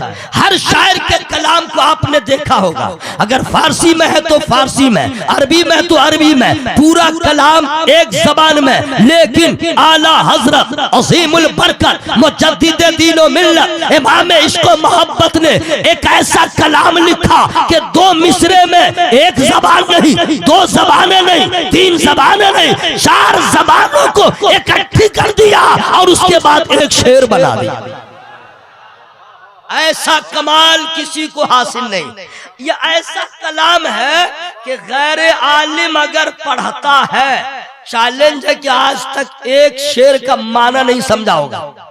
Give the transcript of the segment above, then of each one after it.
है। हर शायर के कलाम को आपने देखा होगा, अगर फारसी में है तो फारसी में, अरबी में तो अरबी में, पूरा कलाम एक जबान में। लेकिन आला हजरत अज़ीमुल बरकत मुजद्दिद दीन व मिल्लत इमाम इश्क व मोहब्बत ने एक ऐसा कलाम लिखा कि दो मिसरे में एक जबान नहीं, दो जबानें नहीं, तीन जबानें नहीं, चार जबानों को इकट्ठी कर दिया और उसके बाद एक शेर बना दिया। ऐसा कमाल किसी को हासिल नहीं। यह ऐसा कलाम है कि गैर आलिम अगर पढ़ता है, चैलेंज है कि आज तक एक शेर का माना नहीं समझा होगा,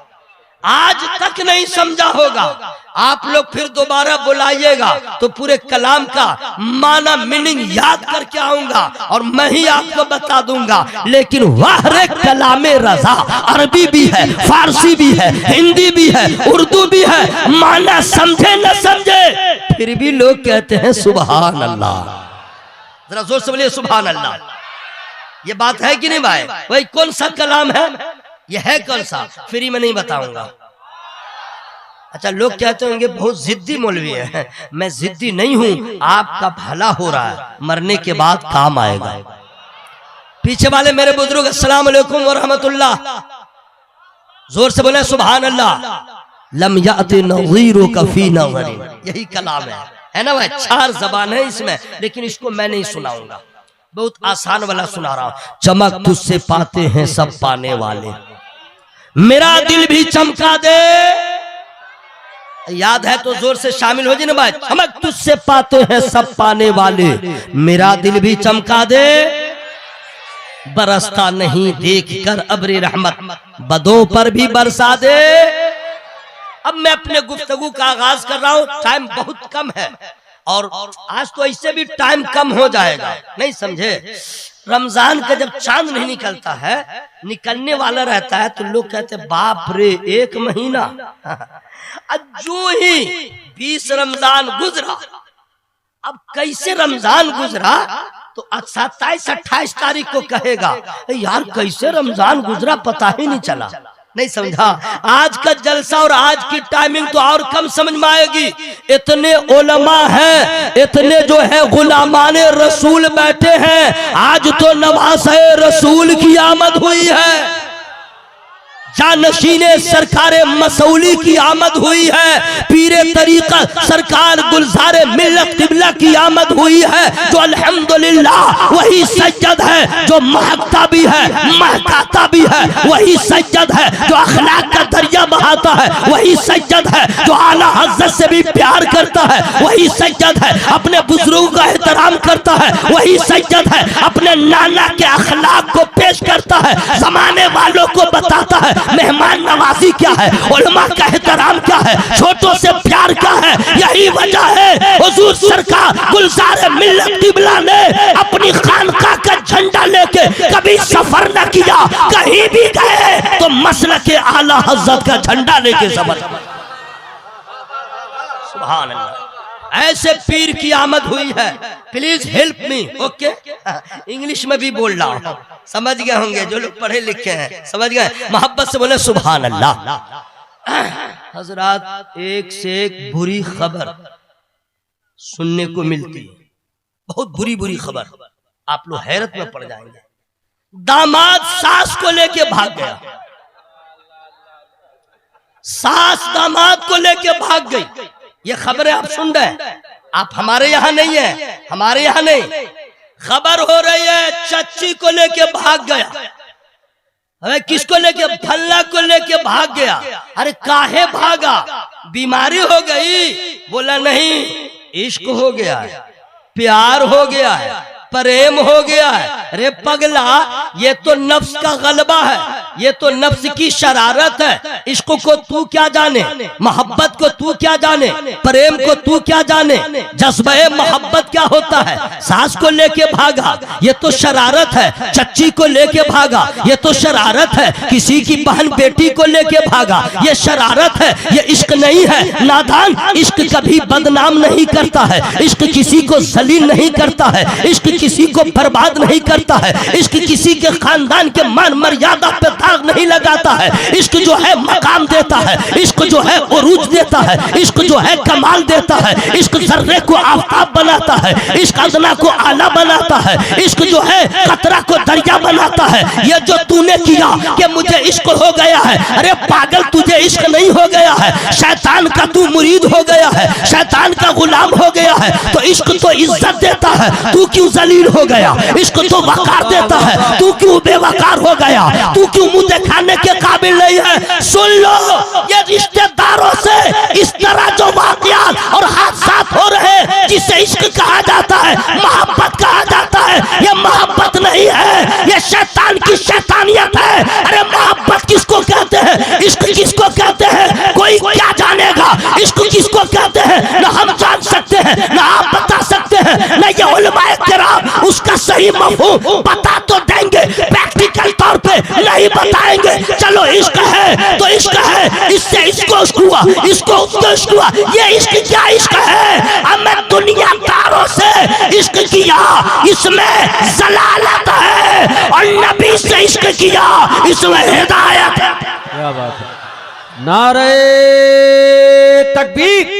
आज तक नहीं समझा होगा। आप लोग फिर दोबारा बुलाइएगा तो पूरे कलाम का माना मीनिंग याद करके आऊंगा और मैं ही आपको बता दूंगा। लेकिन वाहरे कलामे रजा अरबी भी है, फारसी भी है, हिंदी भी है, उर्दू भी है, माना समझे न समझे फिर भी लोग कहते हैं सुभान अल्लाह। जरा जोर से बोलिए सुभान अल्लाह। ये बात है कि नहीं भाई? वही कौन सा कलाम है? यह है कौन सा? फ्री में नहीं बताऊंगा। अच्छा, लोग कहते होंगे बहुत जिद्दी मौलवी है। मैं जिद्दी नहीं हूं, आपका भला हो रहा है, मरने के बाद काम आएगा। पीछे वाले मेरे बुजुर्ग अस्सलाम वालेकुम व रहमतुल्लाह, जोर से बोले सुभान अल्लाह। लम याति नज़ीरो का फी नज़री, यही कलाम है ना भाई? चार जबान है इसमें, लेकिन इसको मैं नहीं सुनाऊंगा, बहुत आसान वाला सुना रहा हूं। चमक तुझसे पाते हैं सब पाने वाले, मेरा दिल भी चमका दे। याद है तो जोर से शामिल हो जी ना भाई। चमक तुझसे पाते हैं सब पाने वाले, मेरा दिल भी चमका दे। बरसता नहीं देख कर अब्रे रहमत, बदों पर भी बरसा दे। अब मैं अपने गुफ्तगू का आगाज कर रहा हूं, टाइम बहुत कम है और आज तो इससे भी टाइम कम हो जाएगा, नहीं समझे? रमजान का जब चांद नहीं निकलता है, निकलने वाला रहता है तो लोग कहते बाप रे एक महीना। जो ही 20 रमजान गुजरा, अब कैसे रमजान गुजरा तो 27-28 तारीख को कहेगा यार कैसे रमजान गुजरा पता ही नहीं चला, नहीं समझा? आज का जलसा और आज की टाइमिंग तो और कम समझ में आएगी। इतने उलमा हैं, इतने जो है गुलामाने रसूल बैठे हैं, आज तो नवासे रसूल की आमद हुई है, जानशीने सरकारे मसौली की आमद हुई है, पीरे तरीका सरकार गुलजारे मिल्लत किबला की आमद हुई है, जो अल्हम्दुलिल्लाह वही सज्जद है जो महकता भी है, महकाता भी है, वही सज्जद है जो अखलाक का दरिया बहाता है, वही सज्जद है जो आला हज़रत से भी प्यार करता है, वही सज्जद है अपने बुजुर्गों का एहतराम करता है, वही सज्जद है अपने नाना के अखलाक को पेश करता है, जमाने वालों को बताता है मेहमान नवाजी क्या है, उलमा का एहतराम क्या है, छोटों से प्यार क्या है। यही वजह है हुजूर सरकार गुलजार मिल्लत किबला ने अपनी खानका का झंडा लेके कभी सफर न किया, कहीं भी गए तो मसलक के आला हज़रत का झंडा लेके सफर। सुभान अल्लाह, ऐसे पीर की आमद हुई है। Please help me. Okay, English में भी बोल रहा हूं, समझ गए होंगे जो लोग पढ़े लिखे हैं, समझ गए? मोहब्बत से बोले सुभान अल्लाह। हजरात, एक से एक बुरी खबर सुनने को मिलती है, बहुत बुरी बुरी खबर, आप लोग हैरत में पड़ जाएंगे। दामाद सास को लेके भाग गया, सास दामाद को लेके भाग गई। ये खबरें आप सुन रहे हैं, आप हमारे यहाँ नहीं है, हमारे यहाँ नहीं, खबर हो रही है चच्ची को लेके भाग गया। अरे किसको लेके? फल्ला को लेके भाग गया। अरे काहे भागा? बीमारी हो गई? बोला नहीं, इश्क हो गया है, प्यार हो गया है, प्रेम हो गया है। अरे पगला, ये तो नफ्स का गलबा है, ये तो नफ्स की शरारत है। इश्क को तू क्या जाने, मोहब्बत को तू क्या जाने, प्रेम को तू क्या जाने, जज्बे मोहब्बत क्या होता है। सास को लेके भागा, ये तो शरारत है। चच्ची को लेके भागा, ये तो शरारत है। किसी की बहन बेटी को लेके भागा, ये शरारत है, ये इश्क नहीं है। नादान, इश्क कभी बदनाम नहीं करता है, इश्क किसी को जलील नहीं करता है, इश्क किसी को बर्बाद नहीं करता है, इश्क किसी के खानदान के मान मर्यादा पे दाग नहीं लगाता है। इश्क जो है मकाम देता है, इश्क जो है उरूज देता है, इश्क जो है कमाल देता है, इश्क जर्रे को आफताब बनाता है, इश्क अदना को आला बनाता है, इश्क जो है कतरा को दरिया बनाता है। ये जो तूने किया कि मुझे इश्क हो गया है, अरे पागल तुझे इश्क नहीं हो गया है, शैतान का तू मुरीद हो गया है, शैतान का गुलाम हो गया है। तो इश्क तो इज्जत देता है, तू क्यों जलील हो गया? इश्क तो वकार देता है, तू क्यों बेवकार हो गया? तू क्यों मुंह दिखाने के काबिल नहीं है? सुन लो, ये रिश्तेदारों से इस तरह जो वाक़यात और हादसात हो रहे जिसे इश्क कहा जाता है, मोहब्बत कहा जाता है, ये मोहब्बत नहीं है, ये शैतान की शैतानियत है। अरे मोहब्बत किसको कहते हैं, इश्क किसको कहते हैं, कोई क्या जानेगा? इश्क किसको कहते हैं ना हम जान सकते हैं ना आप बता सकते हैं, ना ये उलमाए किराम उसका सही मफहूम बता तो देंगे, प्रैक्टिकल तौर पे नहीं बताएंगे। चलो इश्क है तो इश्क है, इससे इसको इश्क हुआ, इसको उसको इश्क हुआ, ये इश्क क्या इश्क है? हमें दुनियादारों से इश्क किया, इसमें जलालत है, और नबी से इश्क किया, इसमें हिदायत है। क्या बात है। नारे तकबीर,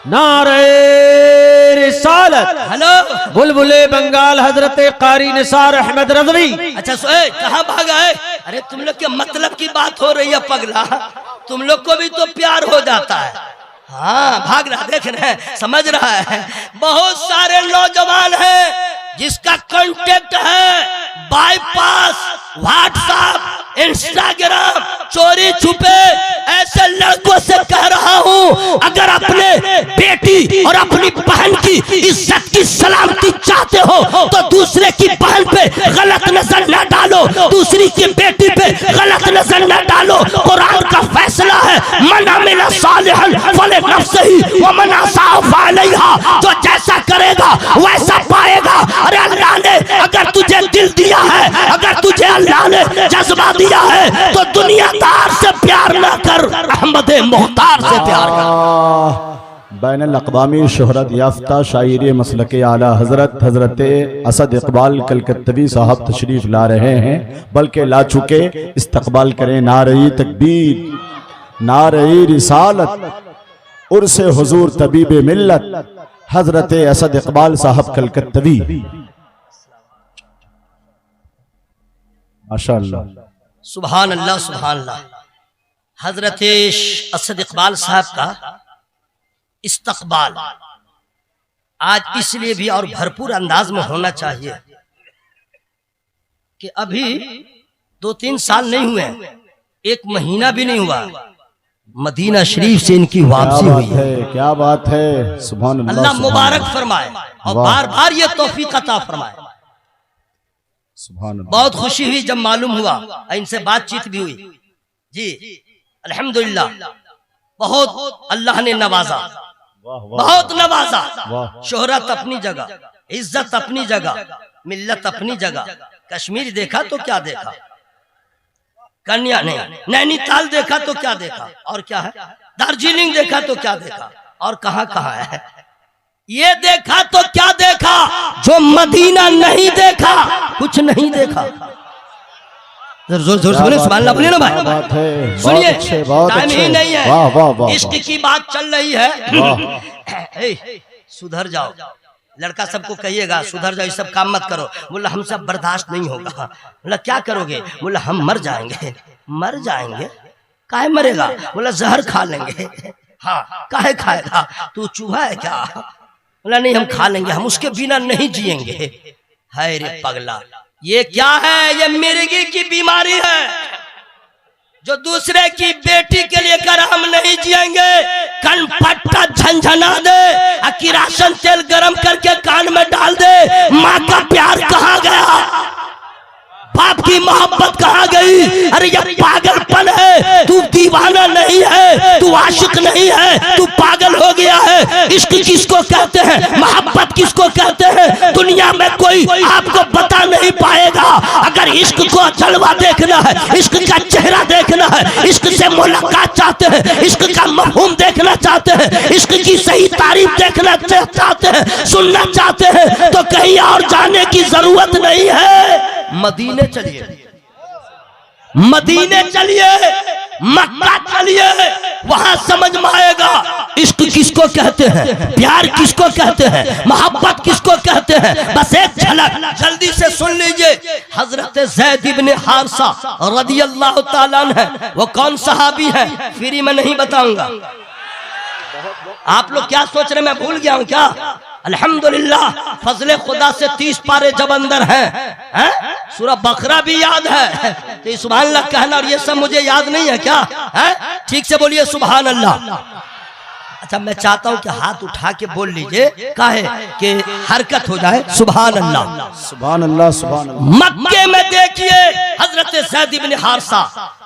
नारे रिसालत। हेलो बुलबुले बंगाल हजरत कारी निसार अहमद रज़वी। अच्छा कहाँ भागा है? अरे तुम लोग के मतलब की बात हो रही है पगला, तुम लोग को भी तो प्यार हो जाता है। हाँ भाग रहा, देख रहे हैं, समझ रहा है। बहुत सारे नौजवान हैं जिसका कांटेक्ट है बाईपास, व्हाट्सएप, इंस्टाग्राम, चोरी छुपे। ऐसे लड़कों से कह रहा हूँ, अगर अपने बेटी और अपनी बहन की इज्जत की सलामती चाहते हो तो दूसरे की बहन पे गलत नजर न डालो, दूसरी की बेटी पे गलत नजर न डालो। कुरान का फैसला है, मन अमिल सालिहन फलिनफ्सिही व मन असाअ फअलैहा, जो जैसा करेगा वैसा पाएगा। अरे अल्लाह ने अगर तुझे दिल दिया है, अगर तुझे अल्लाह ने जज्बा दिया है तो दुनियादार से प्यार ना कर, अहमद मुख्तार से प्यार कर। बैनुल अक़वामी शोहरत याफ्ता शायर मसलक आला हजरत असद इकबाल कलकत्तवी साहब तशरीफ ला रहे हैं, बल्कि ला चुके। इस्तकबाल करें नारे तकबीर, नारे रिसालत, उर्से हुजूर तबीब मिल्लत हजरत असद इकबाल साहब कलकत्तवी। माशाअल्लाह, सुभान अल्लाह, सुभान अल्लाह। हजरत असद इकबाल साहब का इस्तकबाल आज इसलिए भी और भरपूर अंदाज में होना चाहिए कि अभी 2-3 साल नहीं हुए, 1 महीना भी नहीं हुआ, मदीना शरीफ से इनकी वापसी हुई है। क्या बात है, सुभान अल्लाह, अल्लाह मुबारक फरमाए और बार बार ये तौफीक अता फरमाए। सुभान अल्लाह। बहुत खुशी हुई जब मालूम हुआ, इनसे बातचीत भी हुई जी, अल्हम्दुलिल्लाह, बहुत अल्लाह ने नवाजा, बहुत नवाजा। शोहरत अपनी जगह, इज्जत अपनी जगह, मिल्लत अपनी जगह। कश्मीर देखा तो क्या देखा, कन्या नहीं, नैनीताल देखा तो क्या देखा, और क्या है, दार्जिलिंग देखा तो क्या देखा, और कहां कहां है। ये देखा तो क्या देखा, जो मदीना नहीं देखा कुछ नहीं देखा। जोर जोर से बोले सुभान अल्लाह, बोले ना भाई, सुनिए, टाइम ही नहीं है, इश्क की बात चल रही है। सुधर जाओ, लड़का सबको कहिएगा सुधर जाओ, ये सब काम मत करो। बोला हमसे बर्दाश्त नहीं होगा। बोला क्या करोगे? बोला हम मर जाएंगे। मर जाएंगे? काहे मरेगा? बोला जहर खा लेंगे। हाँ काहे खाएगा? तू चूहा है क्या? बोला नहीं हम खा लेंगे, हम उसके बिना नहीं जिएंगे। हाय रे पगला, ये क्या है? ये मिर्गी की बीमारी है, जो दूसरे की बेटी के लिए कर हम नहीं जिएंगे। कनपट्टा झंझना दे, किरासन तेल गरम करके कान में डाल दे। माँ का प्यार कहाँ गया? बाप की मोहब्बत कहाँ गई? अरे ये पागलपन है, तू दीवाना नहीं है, तू आशिक नहीं है, तू पागल हो गया है। इश्क किसको कहते हैं, मोहब्बत किसको कहते हैं, दुनिया में कोई आपको बता नहीं पाएगा। अगर इश्क को जलवा देखना है, इश्क का चेहरा देखना है, इश्क से मुलाकात चाहते हैं, इश्क का मफहूम देखना चाहते हैं, इश्क की सही तारीफ देखना चाहते हैं, सुनना चाहते हैं, तो कहीं और जाने की जरूरत नहीं है, मदीने चलिए। मदीने चलिए, मक्का चलिए, वहां समझ में आएगा इश्क किसको कहते हैं, प्यार किसको कहते हैं, मोहब्बत किसको कहते हैं। बस एक झलक जल्दी से सुन लीजिए। हजरत ज़ैद इब्न हारिसा रदियल्लाहु ताला अन्हु, वो कौन सहाबी है, फ्री में नहीं बताऊंगा। आप लोग क्या सोच रहे, मैं भूल गया हूं क्या? अल्हम्दुलिल्लाह, फजले खुदा से 30 पारे जब अंदर हैं, सूरह बकरा भी याद है, तो सुभान अल्लाह कहना, और ये सब मुझे याद नहीं है क्या? ठीक से बोलिए सुभान अल्लाह। अच्छा, मैं चाहता हूं कि हाथ उठा के बोल लीजिए, काहे कि हरकत हो जाए। सुभान अल्लाह, सुभान अल्लाह, सुभान अल्लाह। मक्के में देखिए हजरत ज़ैद इब्न हारिसा,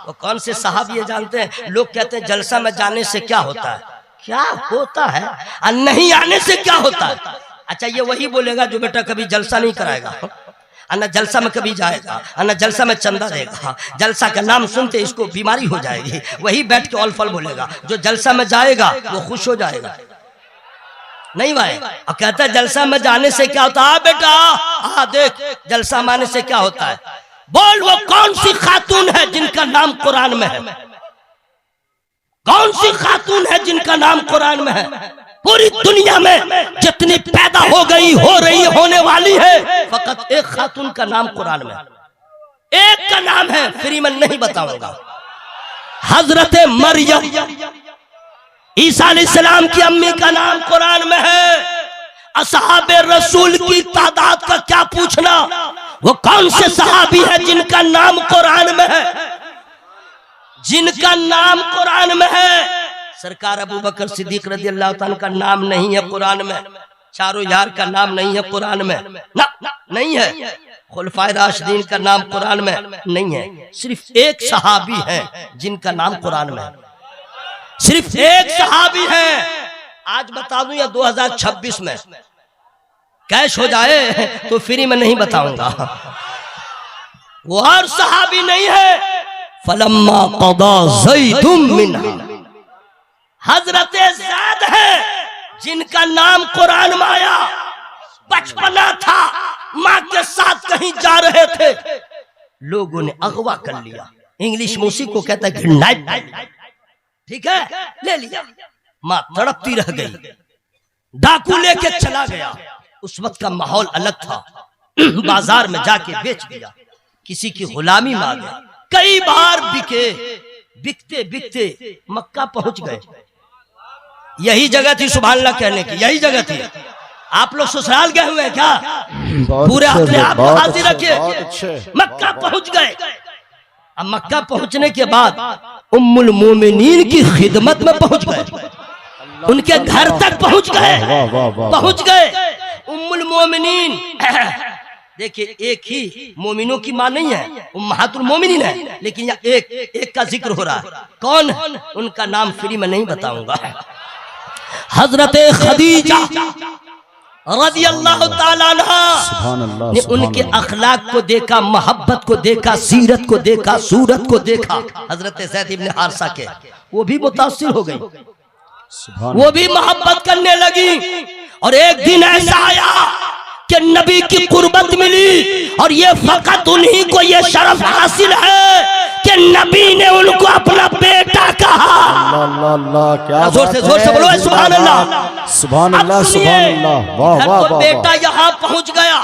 वो कौन से सहाबी जानते हैं? लोग कहते हैं जलसा में जाने से क्या होता है, क्या होता है, और नहीं आने से क्या होता है। अच्छा, ये वही बोलेगा जो बेटा कभी जलसा नहीं कराएगा, न जलसा में कभी जाएगा, न जलसा में चंदा देगा, जलसा का नाम सुनते इसको बीमारी हो जाएगी। वही बैठ के ऑल फल बोलेगा। जो जलसा में जाएगा वो खुश हो जाएगा, नहीं भाई। और कहता है जलसा में जाने से क्या होता है बेटा, देख जलसा में आने से क्या होता है। बोल, वो कौन सी खातून है जिनका नाम कुरान में है? कौन सी खातून है जिनका नाम कुरान में है? पूरी दुनिया में जितनी पैदा हो गई, हो रही, होने वाली है, फकत एक खातून का नाम कुरान में, एक का नाम है, फ्री में नहीं बताऊंगा। हजरत मरियम, ईसा अलैहिस्सलाम की अम्मी का नाम कुरान में है। असहाबे रसूल की तादाद का क्या पूछना, वो कौन से सहाबी है जिनका नाम कुरान में है, जिनका नाम कुरान में है। सरकार अबू बकर सिद्दीक रज़ियल्लाहु ताला का नाम नहीं है कुरान में, चारों यार का नाम नहीं है कुरान में, ना नहीं है। खुलफाए राशिदीन का नाम कुरान में नहीं है। सिर्फ एक सहाबी है जिनका नाम कुरान में है, सिर्फ एक सहाबी है। आज बता दूं या 2026 में कैश हो जाए तो फ्री में नहीं बताऊंगा। वो और सहाबी नहीं है। फलम्मा क़दा ज़ैदुम मिन्हा, हजरत ज़ैद है जिनका नाम कुरान में आया। बचपना था, माँ के साथ कहीं जा रहे थे, लोगों ने अगवा कर लिया। इंग्लिश में उसी को कहता है किडनैप, ठीक है, ले लिया। माँ तड़पती रह गई, डाकू लेके चला गया। उस वक्त का माहौल अलग था, बाजार में जाके बेच दिया, किसी की गुलामी में आ गया। कई बार बिके, बिकते बिकते मक्का पहुंच गए। यही जगह थी सुभान अल्लाह कहने की, यही जगह थी। आप लोग ससुराल गए हुए हैं क्या? पूरे अपने आप को हाजिर रखिए। मक्का पहुंच गए। अब मक्का पहुंचने के बाद उम्मुल मोमिनीन की खिदमत में पहुंच गए, उनके घर तक पहुंच गए, पहुंच गए। उम्मुल मोमिनीन, देखिए एक ही मोमिनों की मां नहीं है, उम्महातुल मोमिनीन है, लेकिन यहाँ एक का जिक्र हो रहा है। कौन? उनका नाम फ्री में नहीं बताऊंगा। हजरत खदीजा रज़ियल्लाहु ताला अन्हा ने उनके अखलाक को देखा, मोहब्बत को देखा, सीरत को देखा, सूरत को देखा। हजरत ज़ैद इब्न हारिसा के वो भी मुतासिर हो गई, वो भी मोहब्बत करने लगी। और एक दिन ऐसा आया कि नबी की कुर्बत मिली, और ये फकत उन्हीं को ये शरफ हासिल है कि नबी ने उनको अपना बेटा कहा। अल्लाह अल्लाह, क्या जोर से बोलो सुभान अल्लाह, सुभान अल्लाह, सुभान अल्लाह। वाह वाह वाह। बेटा यहाँ पहुंच गया,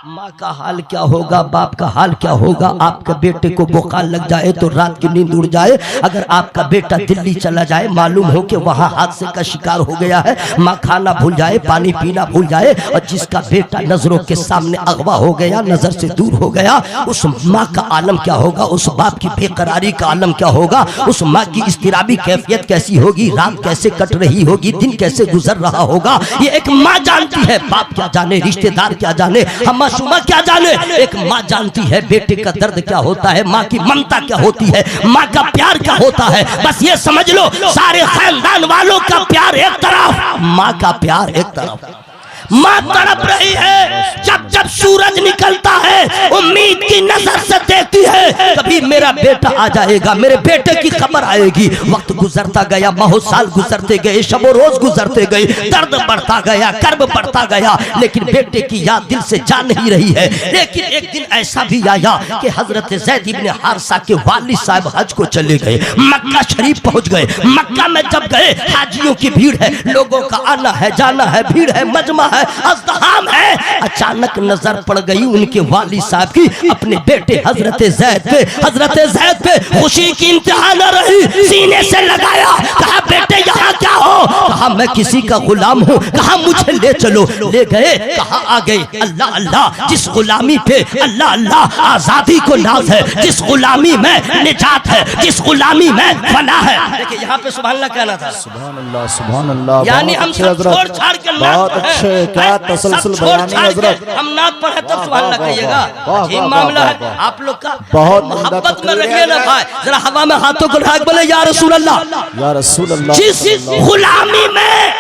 माँ का हाल क्या होगा, बाप का हाल क्या होगा। आपके बेटे को बुखार लग जाए तो रात की नींद उड़ जाए। अगर आपका बेटा दिल्ली चला जाए, मालूम हो कि वहाँ हादसे का शिकार हो गया है, माँ खाना भूल जाए, पानी पीना भूल जाए, और जिसका बेटा नजरों के सामने अगवा हो गया, नजर से दूर हो गया, उस माँ का आलम क्या होगा, उस बाप की बेकरारी का आलम क्या होगा, उस माँ की इस्तिराबी कैफियत कैसी होगी, रात कैसे कट रही होगी, दिन कैसे गुजर रहा होगा। ये एक माँ जानती है, बाप क्या जाने, रिश्तेदार क्या जाने, हम मासूमा क्या जाने। एक माँ जानती है बेटे का दर्द क्या होता है, माँ की ममता क्या होती है, माँ का प्यार क्या होता है। बस ये समझ लो, सारे खानदान वालों का प्यार एक तरफ, माँ का प्यार एक तरफ। माँ तड़प रही है, जब जब सूरज निकलता है उम्मीद की नजर से देखती है कभी मेरा बेटा आ जाएगा, मेरे बेटे की खबर आएगी। वक्त गुजरता गया, बहुत साल गुजरते गए, शबो रोज गुजरते गए, दर्द बढ़ता गया, कर्ब बढ़ता गया, लेकिन बेटे की याद दिल से जा नहीं रही है। लेकिन एक दिन ऐसा भी आया कि हजरत ज़ैद इब्न हारिसा के वालिद साहब हज को चले गए, मक्का शरीफ पहुंच गए। मक्का में जब गए हाजियों की भीड़ है, लोगों का आना है जाना है, भीड़ है, मजमा है, अज़्दहाम है। अचानक नजर पड़ गई उनके वालिद साहब की अपने बेटे हजरत ज़ैद पे। हजरत ज़ैद पे खुशी की इंतहा न रही, सीने से लगाया, कहा बेटे यहाँ क्या हो? कहा मैं किसी का गुलाम हूँ। कहा मुझे ले चलो। ले गए, कहा आ गए। अल्लाह अल्लाह, जिस गुलामी पे अल्लाह अल्लाह आजादी को नाज है, जिस गुलामी में निजात है, जिस गुलामी में फलाह है। देखिए यहाँ पे सुभान अल्लाह कहना था, सुभान अल्लाह सुभान अल्लाह। यानी हम सब छोड़ छाड़ के बहुत अच्छे, क्या तसलसल बयानी हजरत। हम नात पढ़े तब सुभान अल्लाह कहिएगा। अजीब मामला है आप लोग का, बहुत मोहब्बत में रहिए ना भाई। जरा हवा में हाथों को ढाक बोले या रसूल अल्लाह, या रसूल अल्लाह। जिस गुलामी में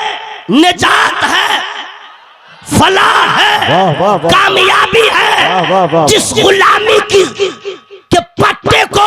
निजात है, फलाह है, वाह वाह वाह, कामयाबी है, वाह वाह वाह, जिस गुलामी की के पट्टे को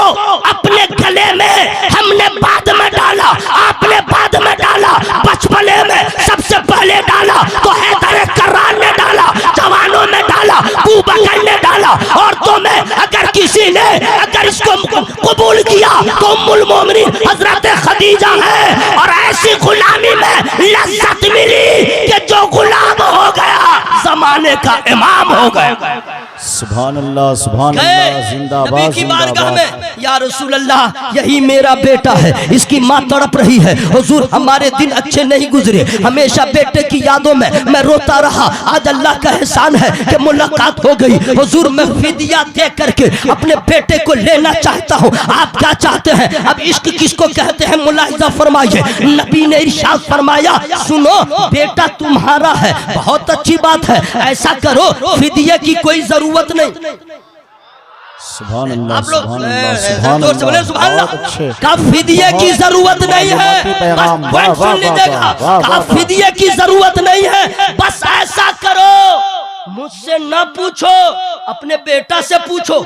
अपने गले में हमने बाद में डाला, आपने बाद में डाला, बचपने में सबसे पहले डाला तो हैदर कर्रार ने डाला, जवानों में डाला, अबू बकर ने डाला, औरतों में अगर किसी ने अगर इसको कबूल किया तो उम्मुल मोमिनीन हजरत खदीजा है। और ऐसी गुलामी में लज्जत मिली कि जो गुलाम हो गया जमाने का इमाम हो गया। सुभान अल्लाह सुभान अल्लाह। जिंदाबाद की बारगाह जिंदाबाद। में या रसूल अल्लाह, यही मेरा बेटा है, इसकी माँ तड़प रही है। हुजूर हमारे दिन अच्छे नहीं गुजरे, हमेशा बेटे की यादों में मैं रोता रहा। आज अल्लाह का एहसान है कि मुलाकात हो गई। हुजूर मैं फिदिया दे करके अपने बेटे को लेना चाहता हूँ। आप क्या चाहते हैं? अब इश्क किसको कहते हैं मुलाहिजा फरमाइए। नबी ने इरशाद फरमाया, सुनो बेटा तुम्हारा है, बहुत अच्छी बात है, ऐसा करो फिदिया की कोई जरूरत नहीं। सुभान अल्लाह आप लोग सुभान अल्लाह सुभान जोर से बोले सुभान बहुत अल्लाह। अच्छे। का फिदिये की जरूरत नहीं है, पैगाम, बस वाह, पॉइंट वाह, सुन लीजिएगा। वाह, वाह, का वाह, फिदिये की जरूरत नहीं है, बस ऐसा करो मुझसे न पूछो, अपने बेटा से पूछो।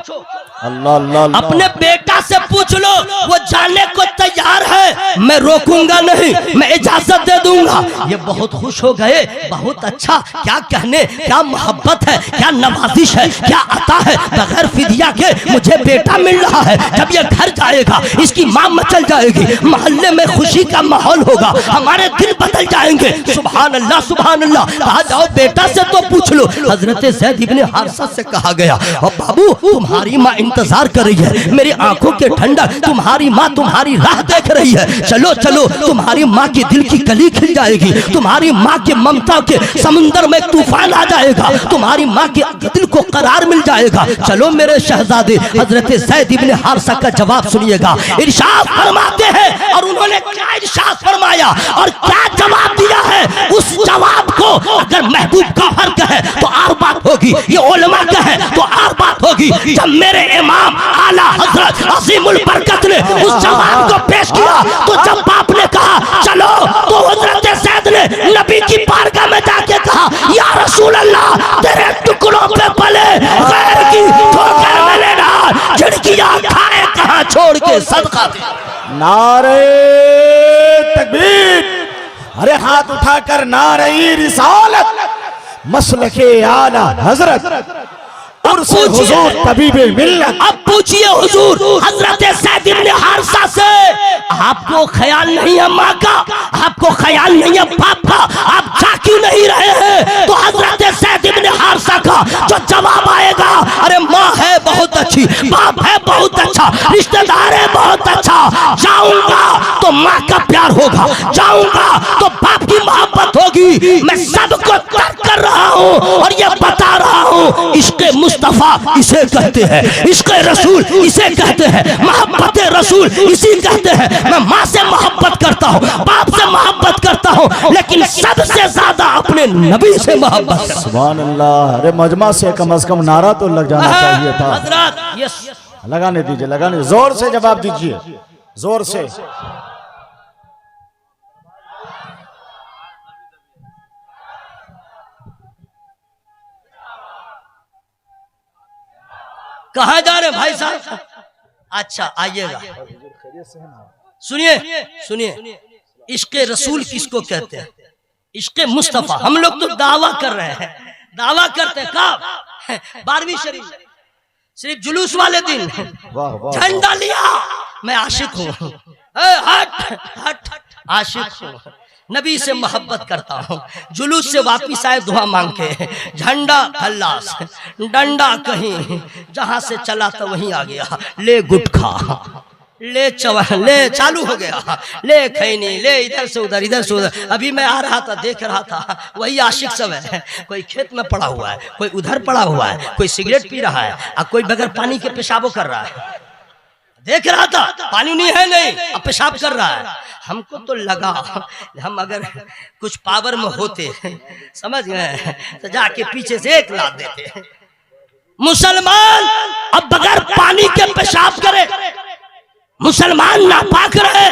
अल्लाह अल्लाह अल्लाह। अपने बेटा से पूछ लो, वो जाने को तैयार है, मैं रोकूंगा नहीं, मैं इजाजत दे दूंगा। ये बहुत खुश हो गए, बहुत अच्छा, क्या कहने, क्या मोहब्बत है, क्या नवाजिश है, क्या अता है, बगैर फिदिया के मुझे बेटा मिल रहा है। जब ये घर जाएगा इसकी माँ मचल जाएगी, मोहल्ले में खुशी का माहौल होगा, हमारे दिल बदल जाएंगे। सुभान अल्लाह सुभान अल्लाह। कहा जाओ बेटा से तो पूछ लो। हजरत ज़ैद इब्न हारिसा से कहा गया, और बाबू तुम्हारी माँ इंतजार कर रही है, मेरी आंखों के ठंडक, तुम्हारी माँ तुम्हारी राह देख रही है। चलो चलो, तुम्हारी माँ के दिल की कली खिल जाएगी, तुम्हारी माँ के ममता के समुंदर में तूफान आ जाएगा, तुम्हारी माँ के दिल को करार मिल जाएगा। चलो मेरे शहजादे। हजरत ज़ैद इब्न हारिसा का जवाब सुनिएगा। इरशाद फरमाते हैं, और उन्होंने क्या इरशाद फरमाया और क्या जवाब दिया है, उस जवाब को अगर महबूब गौहर कहे तो और बात होगी, ये उलमा कहे तो और बात होगी। जब मेरे इमाम आला हजरत अज़ीमुल बरकत ने उस जवाब को पेश किया, तो जब बाप ने कहा चलो, तो हजरत ज़ैद ने नबी की बारगाह में जाके कहा, या रसूल अल्लाह, तेरे टुकड़ों पे पले गैर की ठोकर में लेना, झिड़कियां खाए कहां छोड़ के सदका दे। नारे तकबीर। अरे हाथ उठाकर नारे रिसालत, मसलके आला हजरत, हुजूर तबीबे मिल्लत। अब पूछिए हुजूर हजरत ज़ैद इब्न हारिसा से, आपको ख्याल नहीं है माँ का, आपको ख्याल नहीं है बाप का, आप जा क्यों नहीं रहे हैं? तो हजरत ज़ैद इब्न हारिसा का जो जवाब आएगा, अरे माँ है बहुत अच्छी, बाप है बहुत अच्छा, रिश्तेदार है बहुत अच्छा, जाऊंगा तो माँ का प्यार होगा, जाऊंगा तो बाप की मोहब्बत होगी। मैं सबको तर्क कर रहा हूँ और ये बता रहा हूँ, इश्क़ मुस्तफा इसे कहते हैं, इश्क़ रसूल इसे कहते हैं, मोहब्बत रसूल इसी कहते हैं। मैं माँ से मोहब्बत करता हूँ, बाप से मोहब्बत करता हूँ, लेकिन सबसे ज्यादा अपने नबी से मोहब्बत। सुभान अल्लाह। अरे मजमा से कम से कम नारा तो लग जाना चाहिए था। हजरत लगाने दीजिए, लगाने, जोर से जवाब दीजिए, जोर से। कहाँ जा रहे हैं भाई साहब? अच्छा आइएगा, सुनिए सुनिए, इश्क़े रसूल किसको कहते हैं? इश्क़े मुस्तफ़ा। हम लोग तो दावा कर रहे हैं, दावा करते हैं कब? 12वीं शरीफ, सिर्फ जुलूस वाले दिन झंडा लिया, मैं आशिक हूँ, हट हट आशिक हूँ, नबी से मोहब्बत करता हूँ। जुलूस से वापिस आए दुआ मांग के, झंडा खल्लास, डंडा कहीं, जहां से चला तो वहीं आ गया, ले गुटखा, ले चवन, ले चालू हो गया, ले खैनी, ले इधर से उधर, इधर से उधर। अभी मैं आ रहा था, देख रहा था, वही आशिक सब है, कोई खेत में पड़ा हुआ है, कोई उधर पड़ा हुआ है, कोई सिगरेट पी रहा है, और कोई बगैर पानी के पेशाबो कर रहा है। देख रहा था, पानी नहीं है, नहीं, अब पेशाब कर रहा है। हमको तो लगा हम अगर कुछ पावर में होते, समझ गए, तो जाके पीछे से एक लात देते। मुसलमान अब बगैर पानी के पेशाब करे, मुसलमान नापाक रहे।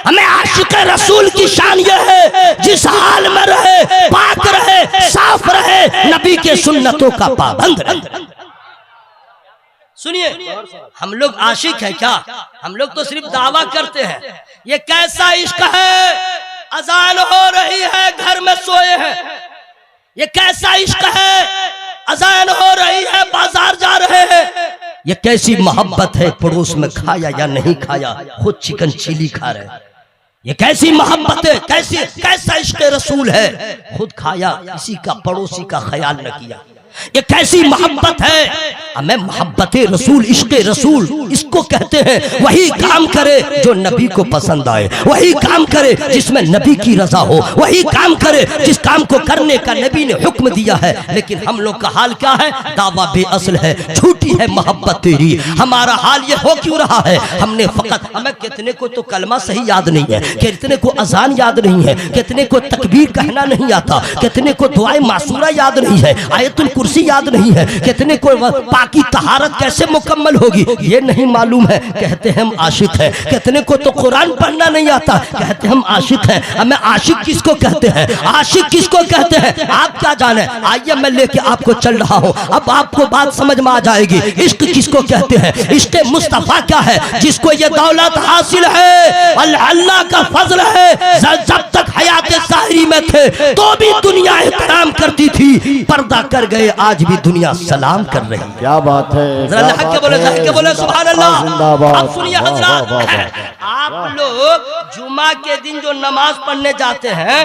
हमें आशिक रसूल की शान यह है, जिस हाल में रहे पाक रहे, साफ रहे, नबी के सुन्नतों का पाबंद रहे। सुनिए, हम लोग आशिक है क्या? हम लोग तो सिर्फ दावा करते हैं। ये कैसा इश्क है? अजान हो रही है, घर में सोए हैं। ये कैसा इश्क है? अजान हो रही है, बाजार जा रहे हैं। ये कैसी मोहब्बत है? पड़ोस में खाया या नहीं खाया, खुद चिकन चिली खा रहे हैं। ये कैसी मोहब्बत है? कैसा इश्क रसूल है? खुद खाया, किसी का पड़ोसी का ख्याल न किया। ये कैसी मोहब्बत है? हमें मोहब्बत रसूल, इश्क रसूल इसको कहते हैं। वही काम करे जो नबी को पसंद आए, वही काम करे जिसमें नबी की रजा हो, वही काम करे जिस काम को करने का नबी ने हुक्म दिया है। लेकिन हम लोग का हाल क्या है? दावा बेअसल है, झूठी है मोहब्बत तेरी। हमारा हाल ये हो क्यों रहा है? हमने फकत, हमें कितने को तो कलमा सही याद नहीं है, कितने को अजान याद नहीं है, कितने को तकबीर कहना नहीं आता, कितने को दुआए मासूरा याद नहीं है, आयतुल कुर्सी याद नहीं है, कितने को पाकी तहारत कैसे मुकम्मल होगी ये नहीं मालूम है, कहते हैं हम आशिक हैं। कितने को तो कुरान पढ़ना नहीं आता, कहते हम आशिक हैं। हमें आशिक किसको कहते हैं? आशिक किसको कहते हैं? आप क्या जाने? आइए मैं लेके आपको चल रहा हूँ, अब आपको बात समझ में आ जाएगी। इश्क किसको कहते हैं? इश्क मुस्तफा क्या है? जिसको ये दौलत हासिल है, अल्लाह का फजल है। जब तक हयात ज़ाहिरी में थे तो भी दुनिया एहतराम करती थी, पर्दा कर गए आज भी दुनिया सलाम कर रही है। क्या बात है? के बोले सुभान अल्लाह। अब सुनिए हजरात, आप लोग जुमा के दिन जो नमाज पढ़ने जाते हैं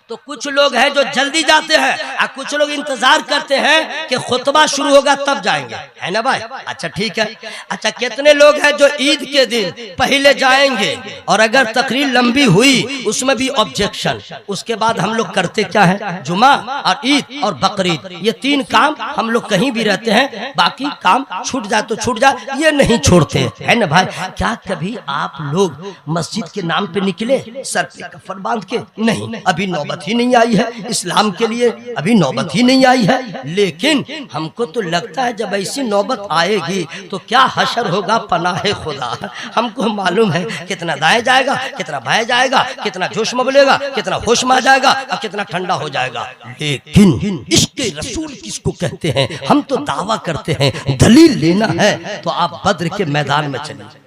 तो कुछ लोग हैं जो जल्दी जाते हैं और कुछ लोग इंतजार करते हैं कि खुतबा शुरू होगा तब जाएंगे, है ना भाई? अच्छा ठीक है। अच्छा कितने लोग हैं जो ईद के दिन पहले जाएंगे और अगर तकरीर लंबी हुई उसमें भी ऑब्जेक्शन। उसके बाद हम लोग करते क्या है? जुमा और ईद और बकरीद, ये 3 काम हम लोग कहीं भी रहते हैं, बाकी काम छूट जाए तो छूट जाए, ये नहीं छोड़ते, है ना भाई? क्या कभी आप लोग मस्जिद के नाम पे निकले सर पे कफन बांध के? नहीं, अभी नौबत ही नहीं आई है इस्लाम के लिए, अभी नौबत ही नहीं आई है। लेकिन हमको तो लगता है जब ऐसी नौबत आएगी तो क्या हशर होगा पनाहे खुदा। हमको मालूम है कितना दाएं जाएगा, कितना बाएं जाएगा, कितना जोश में बोलेगा, कितना होश में आ जाएगा और कितना ठंडा हो जाएगा। लेकिन इश्क रसूल किसको कहते हैं? हम तो दावा करते हैं। दलील लेना है तो आप बद्र के मैदान में चलिए।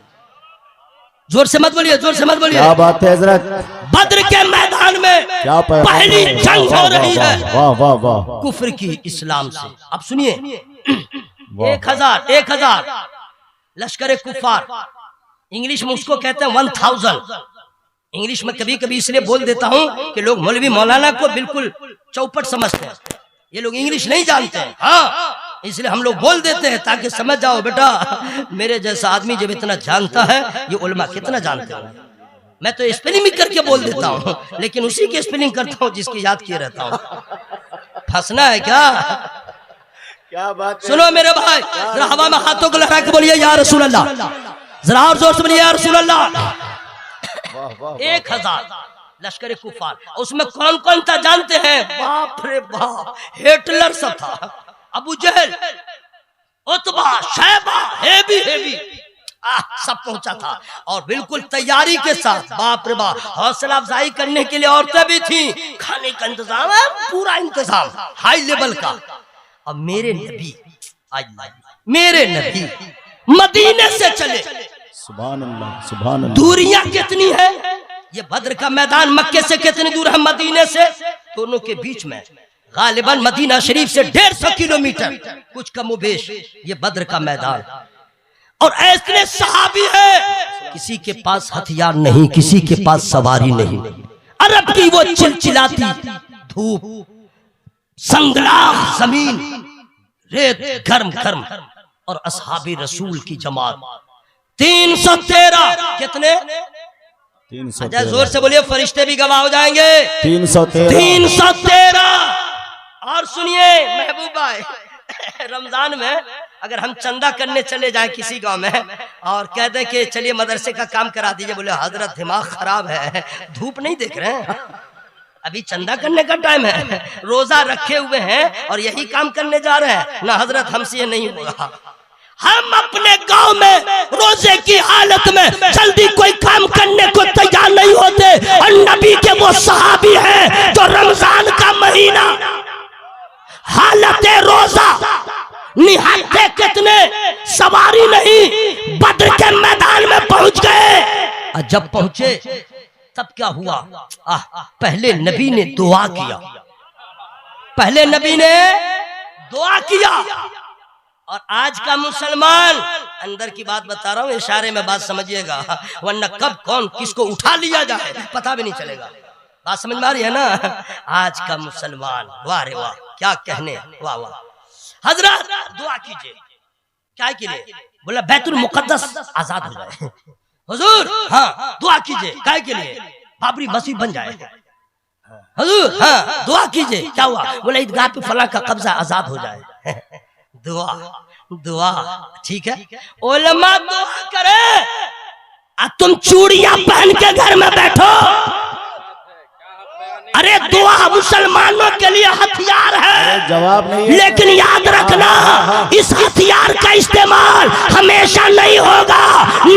जोर से मत बोलिए, जोर से मत बोलिए। क्या बात है हजरत? बद्र के मैदान में क्या पहली जंग हो रही है वाह वाह वाह कुफ्र की इस्लाम से। अब सुनिए, 1000 लश्कर कुफार, इंग्लिश में उसको कहते हैं 1000। इंग्लिश में कभी कभी इसलिए बोल देता हूँ कि लोग मौलवी मौलाना को बिल्कुल चौपट समझते हैं, ये लोग इंग्लिश नहीं जानते हैं। हाँ, इसलिए हम लोग बोल देते हैं ताकि समझ जाओ बेटा, मेरे जैसा आदमी जब इतना जानता है ये उलमा कितना जानते हैं। मैं तो स्पेलिंग भी करके बोल देता हूँ, लेकिन उसी की स्पेलिंग करता हूँ जिसकी याद किए रहता हूँ। फंसना है क्या? क्या बात? सुनो मेरे भाई, जरा हवा में हाथों को लगा के बोलिए या रसूल अल्लाह। जरा और जोर से बोलिए या रसूल अल्लाह। 1000 लश्कर कुफार, उसमें कौन कौन था जानते हैं? बाप रे बाप, हिटलर सब था, अबू जहल, उतबा, शैबा, हेवी सब पहुंचा था और बिल्कुल तैयारी के साथ। बाप रे बाप, हौसला अफजाई करने के लिए औरतें भी थी, खाने का इंतजाम है, पूरा इंतजाम हाई लेवल का। अब मेरे नबी मेरे नबी मदीने से चले, सुभान अल्लाह, सुभान अल्लाह। दूरियां कितनी है? ये बद्र का मैदान मक्के से कितनी दूर है? मदीने से दोनों के बीच में गालिबन मदीना शरीफ से 150 किलोमीटर कुछ कमोबेश ये बद्र का मैदान। और ऐसे सहाबी है किसी के पास हथियार नहीं, किसी के पास सवारी नहीं। अरब की वो चिलचिलाती धूप, संगलाख जमीन, रेत गर्म गर्म, और असहाबी रसूल की जमात 313। कितने? 313। जोर से बोलिए, फरिश्ते भी गवाह हो जाएंगे। 313। और सुनिए महबूब भाई, रमजान में अगर हम चंदा करने चले जाए किसी गांव में और कह दें कि चलिए मदरसे का काम करा दीजिए, बोले हजरत दिमाग खराब है, धूप नहीं देख रहे हैं, अभी चंदा करने का टाइम है, रोजा रखे हुए हैं और यही काम करने जा रहे हैं ना हजरत, हमसे ये नहीं होगा। हम अपने गांव में रोजे की हालत में जल्दी कोई काम करने को तैयार नहीं होते, और नबी के वो सहाबी हैं जो रमजान का महीना हालत रोजा निहाते, कितने सवारी नहीं, बद्र के मैदान में पहुंच गए। और जब पहुंचे तब क्या हुआ? पहले नबी ने दुआ किया, पहले नबी ने दुआ किया। और आज का मुसलमान, अंदर की बात बता रहा हूं, इशारे में बात समझिएगा, वरना कब कौन किसको उठा लिया जाए पता भी नहीं चलेगा। बात समझ में आ रही है ना? आज का मुसलमान, वाह रे वाह, क्या कहने, वाह वाह। हजरत दुआ कीजिए, क्या के लिए? बोला बैतुल मुकद्दस आजाद हो जाए। हुजूर हाँ दुआ कीजिए, क्या के लिए? बाबरी मस्जिद बन जाए। हुजूर हाँ दुआ कीजिए, क्या हुआ? बोला ईदगाह पे फला का कब्जा आजाद हो जाए। दुआ दुआ ठीक है, उलमा दुआ करे, तुम चूड़ियां पहन के घर में बैठो। अरे दुआ मुसलमानों के लिए हथियार है, जवाब नहीं है। लेकिन याद रखना इस हथियार का इस्तेमाल हमेशा नहीं होगा।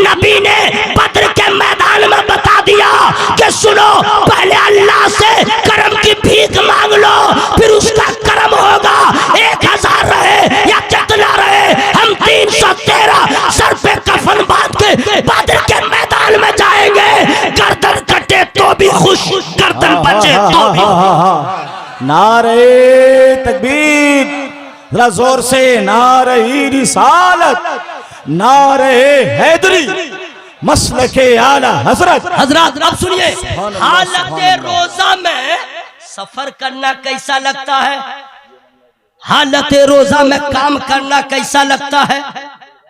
नबी ने बद्र के मैदान में बता दिया कि सुनो, पहले अल्लाह से करम की भीख मांग लो, फिर उसका करम होगा। 1000 रहे या कितना रहे, हम 313 सर पे कफन बांध के बद्र के मैदान में जाएंगे। गर्दन कटे तो भी खुश, गर्दन बचे तो भी। नारे तकबीर, जरा जोर से नारे रिसालत, नारे हैदरी, मसलके आला हजरत। हजरत अब सुनिए, हालत रोजा में सफर करना कैसा लगता है, हालत रोजा में काम करना कैसा लगता है।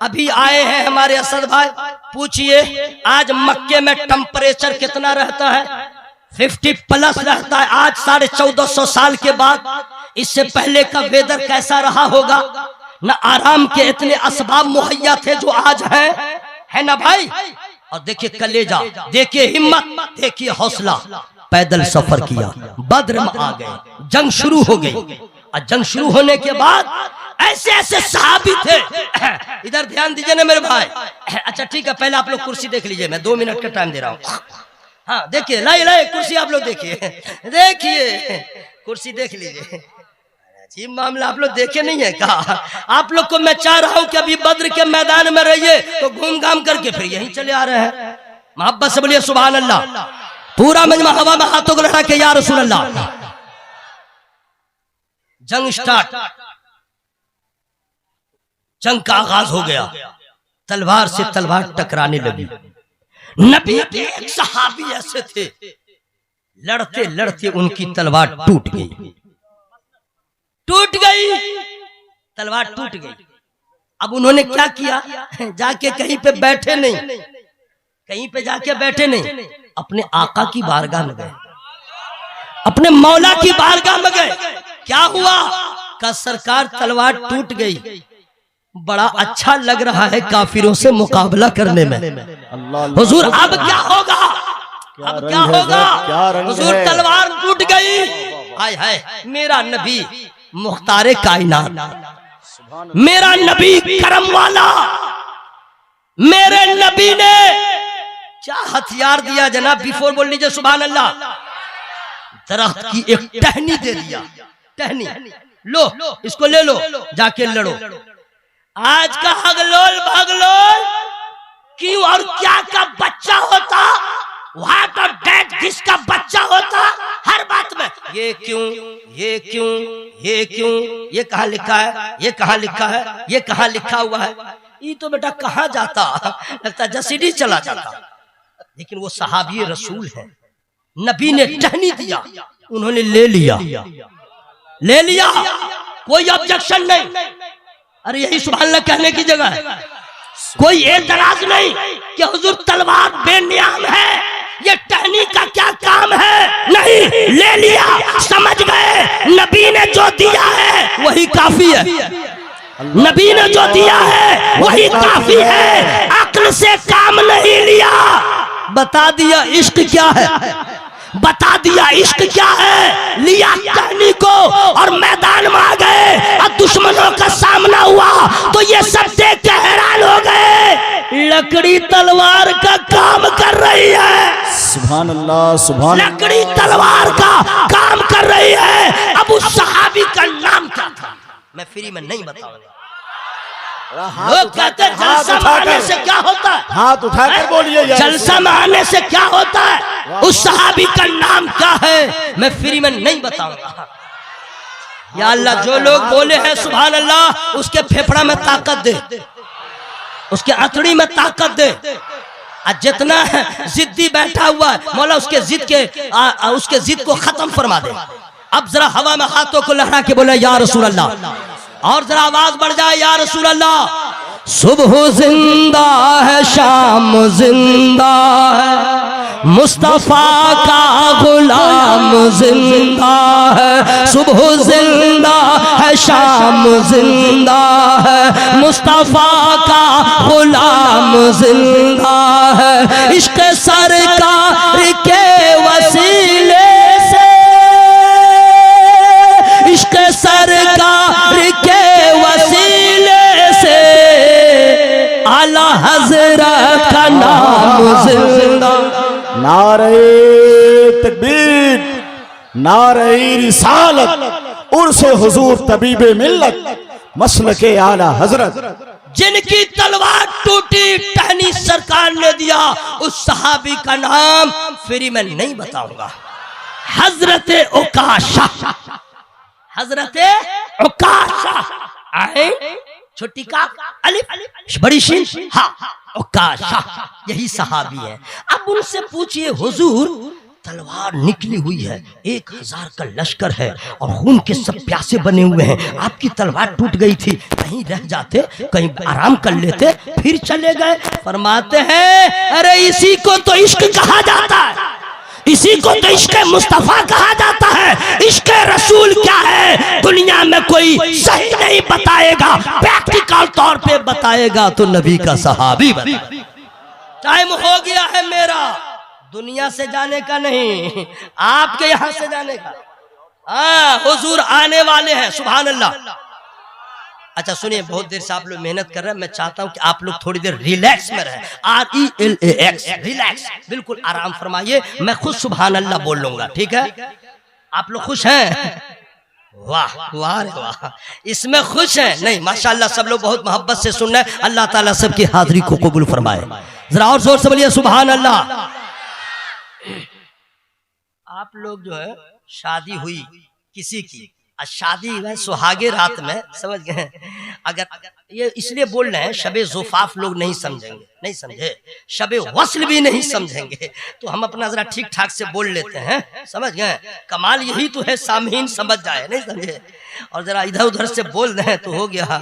अभी आए हैं हमारे असद भाई, पूछिए आज मक्के में टेम्परेचर कितना रहता है? 50+ रहता है। आज 1450 साल के बाद, इससे पहले का वेदर कैसा रहा होगा? न आराम के इतने असबाब मुहैया थे जो आज है ना भाई। और देखिए कलेजा, देखिए हिम्मत, देखिए हौसला, पैदल सफर किया, बद्र में आ गए, जंग शुरू हो गई। और जंग शुरू होने के बाद ऐसे ऐसे सहाबी थे। इधर ध्यान दीजिए ना मेरे भाई। अच्छा ठीक है, पहले आप लोग कुर्सी देख लीजिए, मैं 2 मिनट का टाइम दे रहा हूँ। हाँ देखिए, लाई कुर्सी आप लोग देखिए, देखिए कुर्सी देख लीजिए। अजीब मामला, आप लोग देखे नहीं है क्या? आप लोग को मैं चाह रहा हूँ कि अभी बद्र के मैदान में रहिए, तो घूम घाम करके फिर यहीं चले आ रहे हैं। मोहब्बत से बोलिए सुभान अल्लाह। पूरा मजमा हवा में हाथों को लड़ा के या रसूल अल्लाह। जंग स्टार्ट, जंग का आगाज हो गया, तलवार से तलवार टकराने लगी। नबी के एक सहाबी ऐसे थे, लड़ते लड़ते उनकी तलवार टूट गई, तलवार टूट गई। अब उन्होंने क्या किया? जाके कहीं पे बैठे नहीं, कहीं पे जाके बैठे नहीं, अपने आका की बारगाह में गए, अपने मौला की बारगाह में गए। क्या हुआ? का सरकार तलवार टूट गई, बड़ा अच्छा लग रहा है काफिरों से मुकाबला करने में। हुजूर अब क्या होगा? अब क्या होगा? हुजूर तलवार टूट गई। हाय हाय, मेरा नबी मुख्तारे कायनात, मेरा नबी करम वाला, मेरे नबी ने क्या हथियार दिया जनाब? बिफोर बोल लीजिए सुभान अल्लाह। दरख्त की एक टहनी दे दिया, टहनी लो, इसको ले लो, जाके लड़ो। आज का हगलोल भगलोल क्यों और क्या का बच्चा होता, व्हाट और डेट जिसका बच्चा होता, हर बात में ये क्यों, ये क्यों, ये क्यों, ये कहाँ लिखा है, ये कहाँ लिखा है, ये कहाँ लिखा हुआ है। ये तो बेटा कहाँ जाता, लगता जसीडी चला जाता। लेकिन वो सहाबी रसूल है, नबी ने टहनी दिया, उन्होंने ले लिया, ले लिया, कोई ऑब्जेक्शन नहीं। अरे यही सुभान अल्लाह कहने की जगह है, कोई एतराज नहीं कि हुजूर तलवार बेनियाम है, ये टहनी का क्या काम है, नहीं, ले लिया, समझ गए नबी ने जो दिया है वही काफी है, नबी ने जो दिया है वही काफी है, अक्ल से काम नहीं लिया, बता दिया इश्क क्या है, बता दिया इश्क क्या है, लिया टहनी को और मैदान में आ गए और दुश्मनों का सामना हुआ तो ये सब देख के हैरान हो गए। लकड़ी तलवार का काम कर रही है, सुभान अल्लाह, सुभान लकड़ी तलवार का काम कर रही है। अब उस सहाबी का नाम क्या था मैं फ्री में नहीं बताऊंगा। लोग कहते हैं जलसा में आने से क्या होता है, हाथ उठाकर बोलिए, जलसा में आने से क्या होता है, उस सहाबी का नाम क्या है मैं फ्री में नहीं बताऊंगा। या अल्लाह जो लोग बोले हैं सुभान अल्लाह, उसके फेफड़ा में ताकत दे, उसके अतड़ी में ताकत दे, और जितना जिद्दी बैठा हुआ है मौला उसके जिद को खत्म फरमा दे। अब जरा हवा में हाथों को लहरा के बोले या रसूल अल्लाह, और जरा आवाज बढ़ जाए या रसूल अल्लाह। सुबह जिंदा है, शाम जिंदा है, मुस्तफा का गुलाम जिंदा है, सुबह जिंदा है, शाम जिंदा है, मुस्तफा का गुलाम जिंदा है, इश्क सरकार के वसीले से, इश्क सरकार के वसीले से, आला हजरत का नाम जिंदा। नारे तकबीर, नारे रिसालत, उर्से हुजूर तबीबे मिल्लत, मसलके आला हजरत। जिनकी तलवार टूटी टहनी सरकार ने दिया, उस सहाबी का नाम फ्री में नहीं बताऊंगा। हजरत उकाशा, हजरत उकाशा, आए छोटी का अलिफ बड़ी शीन, हाँ उकाशा, यही सहाबी है। अब उनसे पूछिए हुजूर तलवार निकली हुई है, 1000 का लश्कर है और खून के सब प्यासे बने हुए हैं, आपकी तलवार टूट गई थी, कहीं रह जाते, कहीं आराम कर लेते, फिर चले गए। फरमाते हैं अरे इसी को तो इश्क कहा जाता है, इसी को तो इश्क मुस्तफा कहा जाता है। इश्क रसूल क्या है दुनिया में कोई सही नहीं बताएगा, प्रैक्टिकल तौर पे बताएगा तो नबी का सहाबी बताएगा। टाइम हो गया है मेरा दुनिया से जाने का नहीं, आपके यहां से जाने का। हाँ हुजूर आने वाले हैं, सुभान अल्लाह। अच्छा सुनिए, बहुत देर से आप लोग मेहनत कर रहे हैं, मैं चाहता हूं कि आप लोग थोड़ी देर रिलैक्स में रहें, RELAX, रिलैक्स, बिल्कुल आराम फरमाइए। मैं खुद सुभान अल्लाह बोल लूंगा, ठीक है? आप लोग खुश हैं? वाह वाह वाह, इसमें खुश हैं? नहीं, माशाअल्लाह सब लोग बहुत मोहब्बत से सुन रहे हैं। अल्लाह ताला सबकी हाजिरी को कबूल फरमाए। जरा और जोर से बोलिए सुभान अल्लाह। आप लोग जो है शादी हुई किसी की, शादी है सुहागे रात में, समझ गए? अगर ये इसलिए बोल रहे हैं शबे ज़ुफ़ाफ़ लोग नहीं समझेंगे, नहीं समझे, शबे वस्ल भी नहीं समझेंगे, तो हम अपना जरा ठीक ठाक से बोल लेते हैं, समझ गए? कमाल यही तो है सामहीन समझ जाए, नहीं समझे? और जरा इधर उधर से बोल दें तो हो गया।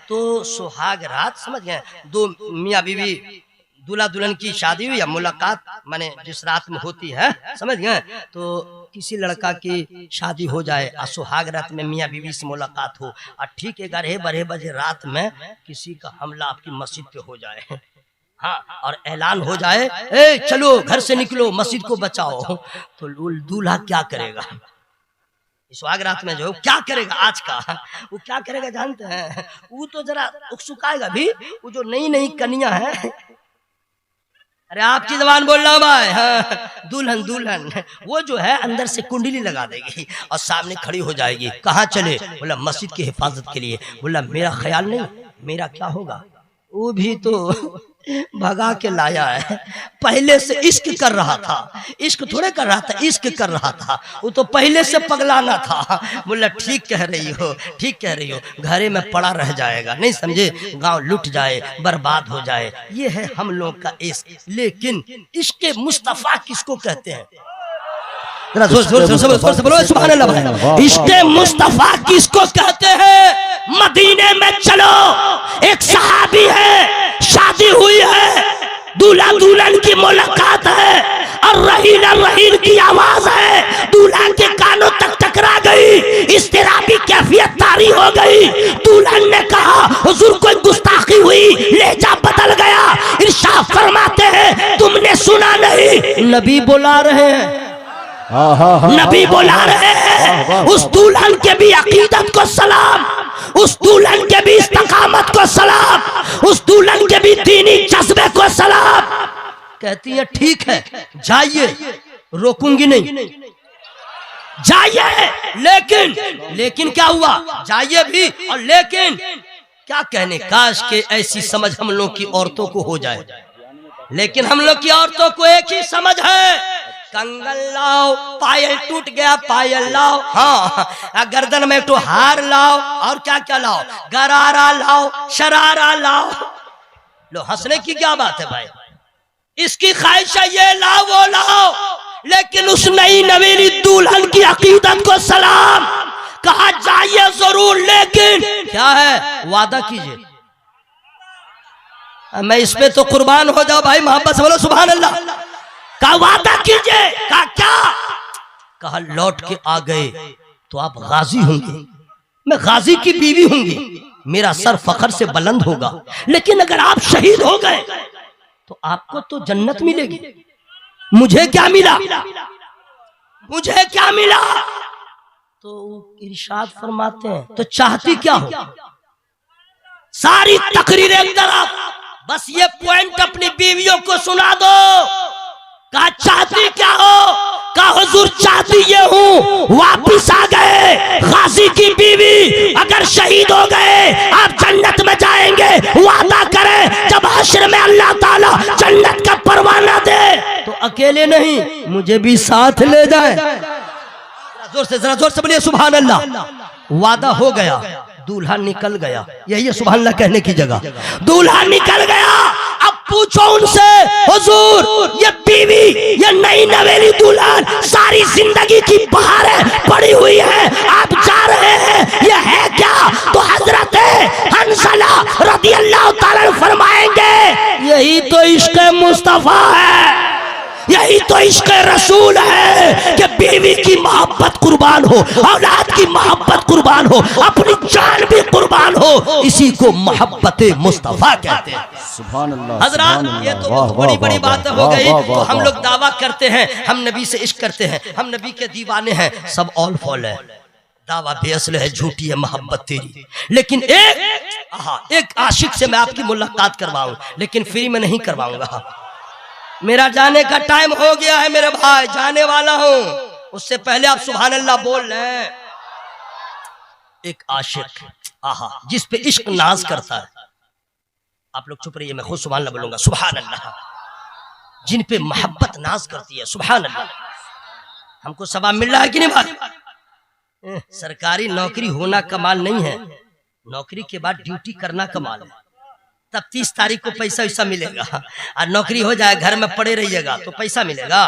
तो सुहाग रात, समझ गए, दो मियाँ बीवी दूल्हा दुल्हन की शादी हुई या मुलाकात, माने जिस रात में होती है, समझ गए? तो किसी लड़का की शादी हो जाए और सुहाग रात में मियाँ बीवी से मुलाकात हो, और ठीक 11-12 बजे रात में किसी का हमला आपकी मस्जिद पे हो जाए, हाँ, और ऐलान हो जाए ए चलो घर से निकलो मस्जिद को बचाओ, तो दूल्हा क्या करेगा? सुहाग रात में जो क्या करेगा आज का, वो क्या करेगा जानते हैं? वो तो जरा उत्सुकाएगा भी, वो जो नई नई कन्या है, अरे आपकी जबान बोल रहा हूं भाई, हाँ, दुल्हन दुल्हन, वो जो है अंदर से कुंडली लगा देगी और सामने खड़ी हो जाएगी। कहाँ चले? बोला मस्जिद की हिफाजत के लिए। बोला मेरा ख्याल नहीं, मेरा क्या होगा? वो भी तो भगा के लाया है, पहले से इश्क कर रहा था, इश्क थोड़े कर रहा था, इश्क कर रहा था, वो तो पहले से पगलाना था। बोला ठीक कह रही हो, ठीक कह रही हो, घरे में पड़ा रह जाएगा, नहीं समझे, गांव लुट जाए, बर्बाद हो जाए, ये है हम लोग का इश्क। लेकिन इश्क मुस्तफा किसको कहते हैं? जोर से बोलो सुभान अल्लाह भाई। इश्क मुस्तफा किसको कहते हैं? मदीने में चलो, एक सहाबी है, शादी हुई है, दूल्हा दुल्हन की मुलाकात है और रहील की आवाज है, दूल्हा के कानों तक टकरा गई, इस्तिराबी कैफियत तारी हो गई। दुल्हन ने कहा हुजूर कोई गुस्ताखी हुई, लहजा बदल गया। इरशाद फरमाते हैं तुमने सुना नहीं, नबी बुला रहे हैं, नबी बुला रहे हैं। उस दुल्हन के भी अकीदत को सलाम, उस दुल्हन के भी इस्तकामत को सलाम, उस दुल्हन के भी दीनी जज्बे को सलाम। कहती है ठीक है जाइए, रोकूंगी नहीं, जाइए। लेकिन क्या हुआ? जाइए भी और लेकिन क्या कहने, काश के ऐसी समझ हम लोग की औरतों को हो जाए। लेकिन हम लोग की औरतों को एक ही समझ है, कंगन लाओ, पायल टूट गया पायल लाओ, हाँ गर्दन में तो हार लाओ, और क्या क्या लाओ, गरारा लाओ, शरारा लाओ। लो हंसने की क्या बात है भाई? इसकी ख्वाहिश है ये लाओ वो लाओ, लेकिन उस नई नवीनी दुल्हन की अकीदत को सलाम। कहा जाइए जरूर, लेकिन क्या है? वादा कीजिए। मैं इस पे तो कुर्बान हो जाओ भाई, मोहब्बत से बोलो सुभान अल्लाह। का वादा कीजिए। का क्या? कहा लौट के आ गए तो आप गाजी होंगे, मैं गाजी की बीवी होंगी, मेरा सर फखर से बुलंद होगा। लेकिन अगर आप शहीद हो गए तो आपको तो जन्नत मिलेगी, मुझे क्या मिला? मुझे क्या मिला? तो इरशाद फरमाते हैं तो चाहती क्या हो? सारी तकरीर एक तरफ, बस ये पॉइंट अपनी बीवियों को सुना दो। कहा चाहती क्या हो? कहा हुजूर चाहती ये हूँ वापिस आ गए, गाजी की बीवी, अगर शहीद हो गए आप जन्नत में जाएंगे, वादा करें जब हश्र में अल्लाह ताला जन्नत का परवाना दे तो अकेले नहीं मुझे भी साथ ले जाए। जरा जोर से बोलिए सुभान अल्लाह। वादा हो गया, दूल्हा निकल गया, यही है सुभान अल्लाह कहने की जगह। दूल्हा निकल गया, अब पूछो उनसे हुजूर ये बीवी, ये नई नवेली दुल्हन सारी जिंदगी की बहारें पड़ी हुई है, आप जा रहे हैं, ये है क्या? तो हजरत हंसला रदियल्लाहु ताला फरमाएंगे यही तो इश्क मुस्तफा है, यही तो इश्क रसूल है कि बीवी की मोहब्बत कुर्बान हो, औलाद की मोहब्बत कुर्बान हो, अपनी जान भी कुर्बान हो, इसी को मोहब्बत मुस्तफा कहते हैं। सुभान अल्लाह। हजरात ये तो बहुत बड़ी बड़ी बात हो गई। तो हम लोग दावा करते हैं हम नबी से इश्क करते हैं, हम नबी के दीवाने हैं, सब ऑल फॉल है, दावा बेअसल है, झूठी है मोहब्बत तेरी। लेकिन एक आशिक से मैं आपकी मुलाकात करवाऊं, लेकिन फ्री में नहीं करवाऊंगा। मेरा जाने का टाइम हो गया है मेरे भाई, जाने वाला हूं, उससे पहले आप सुभान अल्लाह बोल रहे हैं। एक आशिक जिस पे इश्क नाज करता है, आप लोग चुप रहिए, मैं खुद सुभान अल्लाह बोलूंगा, सुभान अल्लाह। जिन पे मोहब्बत नाज करती है, सुभान अल्लाह। हमको सवाब मिल रहा है कि नहीं भाई? सरकारी नौकरी होना कमाल नहीं है, नौकरी के बाद ड्यूटी करना कमाल है। तब 30 तारीख को पैसा वैसा मिलेगा, और नौकरी हो जाए घर में पड़े रहिएगा तो पैसा मिलेगा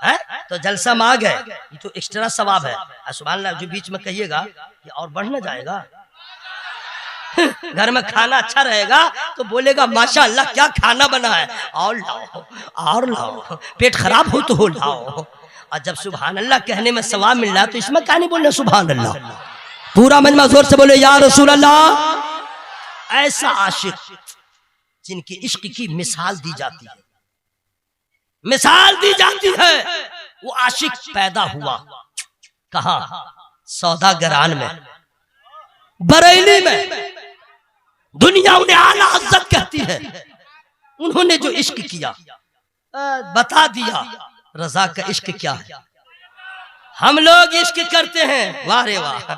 है? तो जलसा में आ गए, ये तो एक्स्ट्रा सवाब है। सुभान अल्लाह जो बीच में कहिएगा ये और बढ़ ना जाएगा। घर में खाना अच्छा रहेगा तो बोलेगा माशाअल्लाह क्या खाना बना है, और लाओ और लाओ, पेट खराब हो तो हो लाओ। और जब सुभान अल्लाह कहने में सवाब मिल रहा है तो इसमें क्या नहीं बोलना सुभान अल्लाह। पूरा मजमा जोर से बोले या रसूल अल्लाह। ऐसा आशिक जिनकी इश्क की मिसाल दी जाती है, मिसाल दी जाती है, वो आशिक पैदा हुआ कहां? सौदागरान में, बरेली में। दुनिया उन्हें आला हज़रत कहती है। उन्होंने जो इश्क किया बता दिया रजा का इश्क क्या है। हम लोग इश्क करते हैं, वाह रे वाह।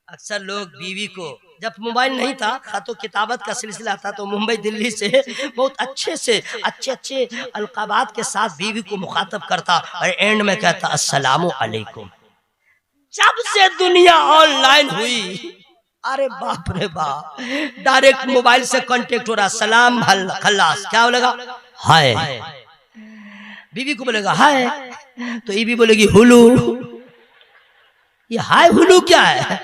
अक्सर लोग बीवी को जब मोबाइल नहीं था, खतो किताबत का सिलसिला था, तो मुंबई दिल्ली से बहुत अच्छे से अच्छे अलकाबात के साथ बीवी को मुखातब करता और एंड में कहता अस्सलामु अलैकुम। जब से दुनिया ऑनलाइन हुई, अरे बाप रे बाप, डायरेक्ट मोबाइल से कांटेक्ट हो रहा, सलाम खल्लास, क्या बोलेगा? हाय। बीवी को बोलेगा हाय, तो ये भी बोलेगी हुलू। ये हाय हुलू क्या है,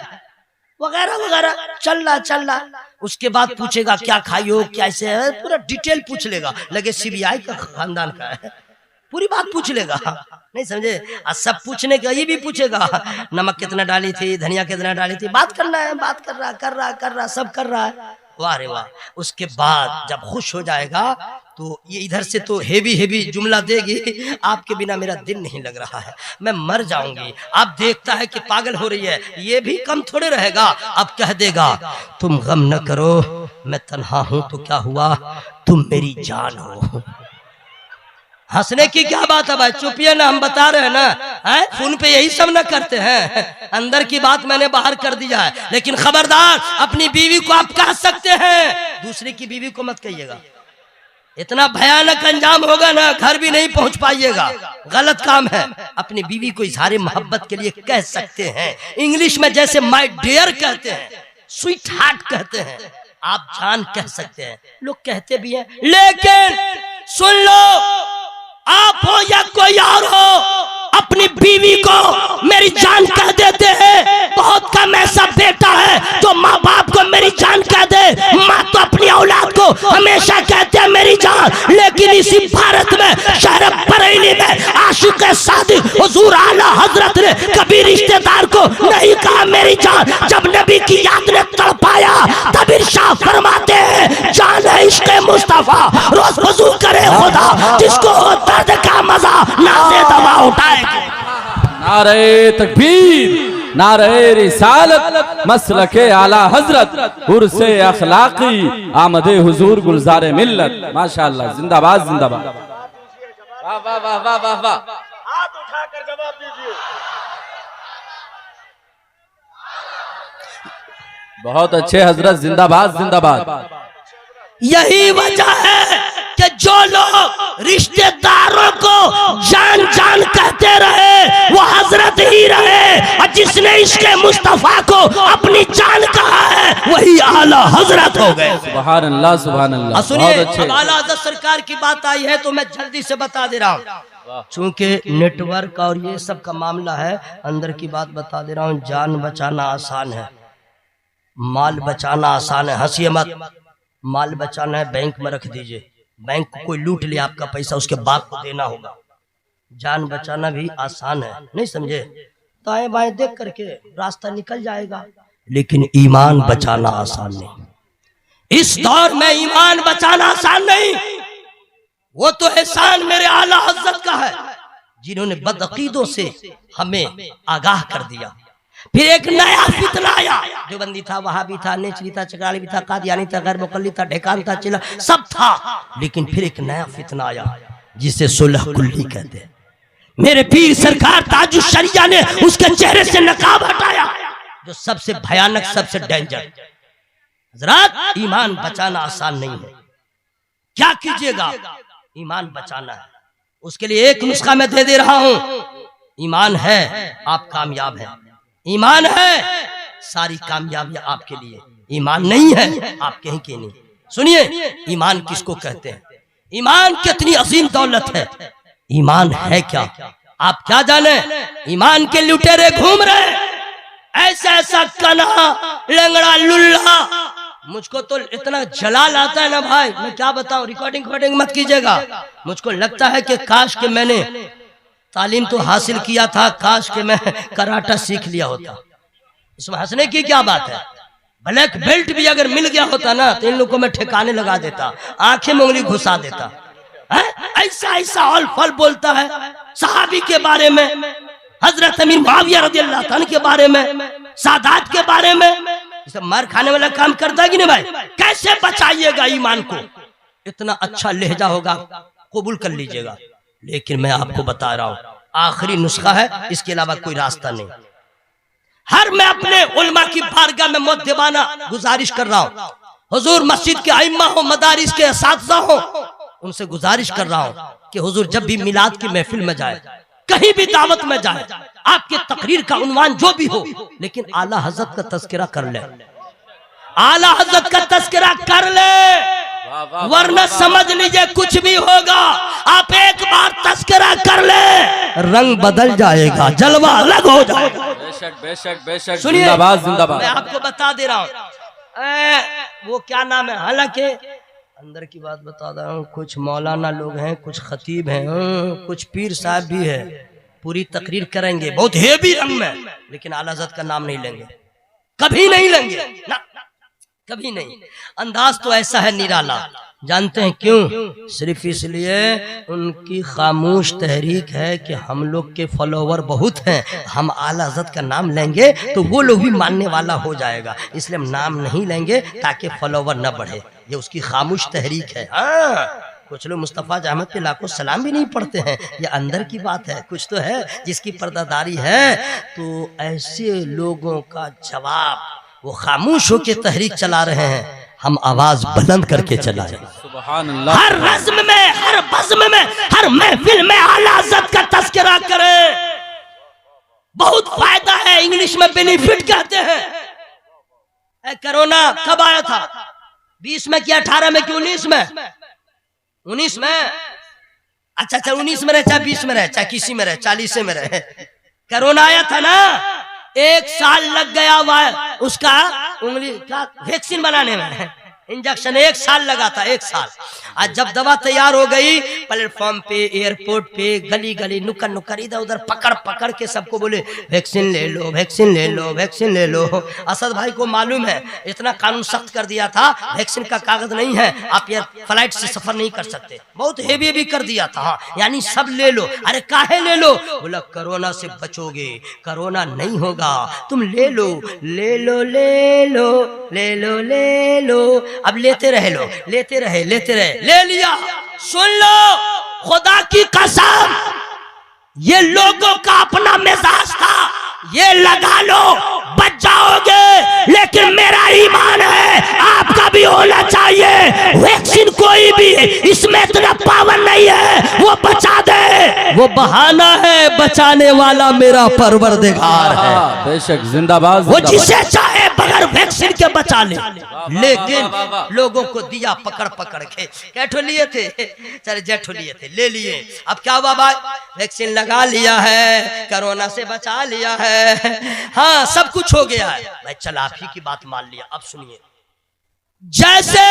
वगैरह वगैरह चल रहा। उसके बाद पूछेगा क्या खाई हो, कैसे है, पूरा डिटेल पूछ लेगा, लगे सीबीआई का खानदान का है, पूरी बात पूछ लेगा। नहीं समझे? सब पूछने का ये भी पूछेगा, नमक कितना डाली थी, धनिया कितना डाली थी, बात करना है, बात कर रहा सब कर रहा है। वाह रे वाह। उसके बाद जब खुश हो जाएगा तो ये इधर से तो हेवी जुमला देगी, आपके बिना मेरा दिल नहीं लग रहा है, मैं मर जाऊंगी। अब देखता है कि पागल हो रही है, ये भी कम थोड़े रहेगा, अब कह देगा तुम गम न करो, मैं तन्हा हूं तो क्या हुआ, तुम मेरी जान हो। हंसने की क्या बात है भाई, चुपिए ना, हम बता रहे हैं ना, फोन पे यही सब ना करते हैं। अंदर की बात मैंने बाहर कर दिया है, लेकिन खबरदार अपनी बीवी को आप कह सकते हैं, दूसरे की बीवी को मत कहिएगा। इतना भयानक अंजाम होगा ना, घर भी नहीं पहुंच पाइएगा, गलत काम है। अपनी बीवी को इजहार मोहब्बत के लिए कह सकते हैं, इंग्लिश में जैसे माय डियर कहते हैं, स्वीट हार्ट कहते हैं, आप जान कह सकते हैं, लोग कहते भी हैं। लेकिन सुन लो, आप हो या कोई और हो, अपनी बीवी को मेरी जान कह देते हैं। बहुत कम ऐसा बेटा है जो माँ बाप को मेरी जान कह दे। माँ तो अपनी औलाद को हमेशा कहते हैं मेरी जान, लेकिन इसी भारत में शहर बरेली में आशिक सादिक हुजूर आला हजरत ने कभी रिश्तेदार को नहीं कहा मेरी जान। जब नबी की याद ने तड़पाया तब इरशाद फरमाते हैं जान है इश्क़ मुस्तफा, रोज वज़ू करे खुदा, जिसको हो दर्द का मजा नाज़े दवा उठाए। नारे तकबीर, नारे रिसालत, मसलके आला हजरत, उर्से अखलाकी, आमदे हुजूर गुलजारे मिल्लत। माशाअल्लाह, जिंदाबाद जिंदाबाद। वाह वाह वाह वाह वाह वाह। हाथ उठाकर जवाब दीजिए। बहुत अच्छे हजरत, जिंदाबाद जिंदाबाद। यही वजह है कि जो लोग रिश्तेदारों को जान जान कहते रहे वो हजरत ही रहे, और जिसने इसके मुस्तफा को अपनी जान कहा है वही आला हजरत हो गए। सुभान अल्लाह सुभान अल्लाह। सुनिए, अब आला हजरत सरकार की बात आई है तो मैं जल्दी से बता दे रहा हूँ, चूंकि नेटवर्क और ये सब का मामला है, अंदर की बात बता दे रहा हूँ। जान बचाना आसान है, माल बचाना आसान है। हंसिए मत, माल बचाना है बैंक में रख दीजिए, बैंक को कोई लूट ले आपका पैसा, उसके बाप को देना होगा। जान बचाना भी आसान है, नहीं समझे? दाएं बाएं देख करके रास्ता निकल जाएगा, लेकिन ईमान बचाना आसान नहीं। इस दौर में ईमान बचाना आसान नहीं। वो तो एहसान मेरे आला हज़रत का है जिन्होंने बदअकीदों से हमें आगाह कर दिया। फिर एक नया फितना आया, देवबंदी था, वहाबी था, नेचरी था, चकराली भी था, कादियानी था, गैर मुकल्लिद था, ढेकान था, चिला सब था, लेकिन फिर एक नया फितना आया जिसे सुलह कुल्ली कहते हैं। मेरे पीर सरकार ताजुश शरिया ने उसके चेहरे से नकाब हटाया, जो सबसे भयानक, सबसे डेंजर। हजरत, ईमान बचाना आसान नहीं है। क्या कीजिएगा? ईमान बचाना है, उसके लिए एक नुस्खा मैं दे रहा हूं। ईमान है आप कामयाब हैं, ईमान है सारी कामयाबियां आपके लिए, ईमान नहीं है आप कहीं के नहीं। सुनिए, ईमान किसको कहते हैं, ईमान कितनी अजीम दौलत है। ईमान है क्या आप क्या जाने? ईमान के लुटेरे घूम रहे, ऐसा ऐसा कन्हा लंगड़ा लुल्ला, मुझको तो इतना जलाल आता है ना भाई, मैं क्या बताऊं। रिकॉर्डिंग मत कीजिएगा। मुझको लगता है कि काश के मैंने तालीम तो हासिल किया था, काश के मैं कराटा सीख लिया होता। इसमें हंसने की क्या बात है? ब्लैक बेल्ट भी अगर मिल गया होता ना तो इन लोगों को मैं ठिकाने लगा देता, आंखें में उंगली घुसा देता। ऐसा ऐसा हल फल बोलता है सहाबी के बारे में, हजरत अमीर मुआविया रज़ियल्लाहु अन्हु के बारे में, सादात के बारे में। सब मार खाने वाला काम करता है कि नहीं भाई? कैसे बचाइएगा ईमान को? इतना अच्छा लहजा होगा, कबूल कर लीजिएगा। लेकिन मैं आपको बता रहा हूं, आखिरी नुस्खा है, इसके अलावा कोई रास्ता नहीं। हर मैं अपने उलमा की बारगाह में मुद्दबाना गुजारिश कर रहा हूँ, हुजूर मस्जिद के अइम्मा हो, मदारिस के असातिज़ा हो, उनसे गुजारिश कर रहा हूँ कि हुजूर जब भी मिलाद की महफिल में जाए, कहीं भी दावत में जाए, आपके तकरीर का उन्वान जो भी हो, लेकिन आला हजरत का तज़किरा कर ले, आला हजरत का तज़किरा कर ले, वरना समझ लीजिए कुछ भी होगा। आप एक बार तज़किरा कर ले, रंग बदल जाएगा, जलवा अलग हो जाएगा। बेशक बेशक बेशक, सुनिए, जिंदाबाद जिंदाबाद। मैं आपको बता दे रहा हूँ, वो क्या नाम है, हालांकि अंदर की बात बता रहा हूँ, कुछ मौलाना लोग हैं, कुछ खतीब हैं, कुछ पीर साहब भी है, पूरी तकरीर करेंगे बहुत हेवी रंग में, लेकिन आला हज़रत का नाम नहीं लेंगे, कभी नहीं लेंगे ना, कभी नहीं। अंदाज तो ऐसा है निराला, जानते हैं क्यों? सिर्फ इसलिए उनकी खामोश तहरीक है कि हम लोग के फॉलोवर बहुत हैं, हम आला हज़रत का नाम लेंगे तो वो लोग भी मानने वाला हो जाएगा, इसलिए हम नाम नहीं लेंगे ताकि फॉलोवर न बढ़े, ये उसकी खामोश तहरीक है। हाँ, कुछ लोग मुस्तफ़ा अहमद पे लाखों सलाम भी नहीं पढ़ते हैं, ये अंदर की बात है, कुछ तो है जिसकी पर्दादारी है। तो ऐसे लोगों का जवाब वो खामोश होकर तहरीक चला रहे हैं, हम आवाज बुलंद करके चलाएं। सुभान अल्लाह। हर रज़्म में, हर बज़्म में, हर महफिल में आला हज़रत का तज़किरा करें, बहुत फायदा है, इंग्लिश में बेनिफिट कहते हैं। कोरोना कब आया था? 20 में कि 18 में कि 19 में? 19 में। अच्छा 19 में रहे, चाहे 20 में रहे, चाहे किसी में रहे, 40 में रहे, कोरोना आया था ना, 1 साल लग गया हुआ उसका उंगली का वैक्सीन बनाने में, इंजेक्शन 1 साल लगा था, 1 साल। आज जब दवा तैयार हो गई, प्लेटफॉर्म पे, एयरपोर्ट पे, गली गली, नुक्कड़ नुक्कड़, इधर उधर पकड़ पकड़ के सबको बोले वैक्सीन ले लो, वैक्सीन ले लो, वैक्सीन ले लो। असद भाई को मालूम है, इतना कानून सख्त कर दिया था, वैक्सीन का कागज नहीं है, आप यार फ्लाइट से सफर नहीं कर सकते, बहुत हेवी भी कर दिया था, यानी सब ले लो। अरे काहे ले लो? बोला कोरोना से बचोगे, कोरोना नहीं होगा, तुम ले लो, ले लो, ले लो, ले लो, ले लो। अब लेते रहे लो, लेते रहे, लेते रहे, ले लिया। सुन लो, खुदा की कसम, ये लोगों का अपना मिजाज था, ये लगा लो बच जाओगे, लेकिन मेरा ईमान है आपका भी होना चाहिए। वैक्सीन कोई भी इसमें इतना पावर नहीं है वो बचा दे, वो बहाना है, बचाने वाला मेरा परवरदिगार है। बेशक, जिंदाबाद। वो जिसे चाहे बगैर वैक्सीन के बचा ले, लेकिन लोगों को दिया पकड़ पकड़ के। कैठो लिए थे, चले जेठो लिए थे, ले लिए। अब क्या हुआ भाई? वैक्सीन लगा लिया है, कोरोना से बचा लिया है, हाँ सब कुछ हो गया है भाई, चल आप ही की बात मान लिया। अब सुनिए, जैसे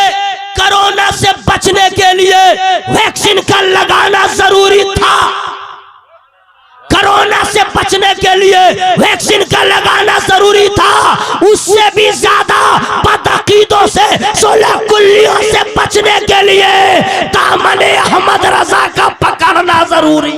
कोरोना से बचने के लिए वैक्सीन का लगाना जरूरी था, कोरोना से बचने के लिए वैक्सीन का लगाना जरूरी था, उससे भी ज्यादा बदअकीदों से, 16 कुल्लियों से बचने के लिए दामने अहमद रजा का पकड़ना जरूरी,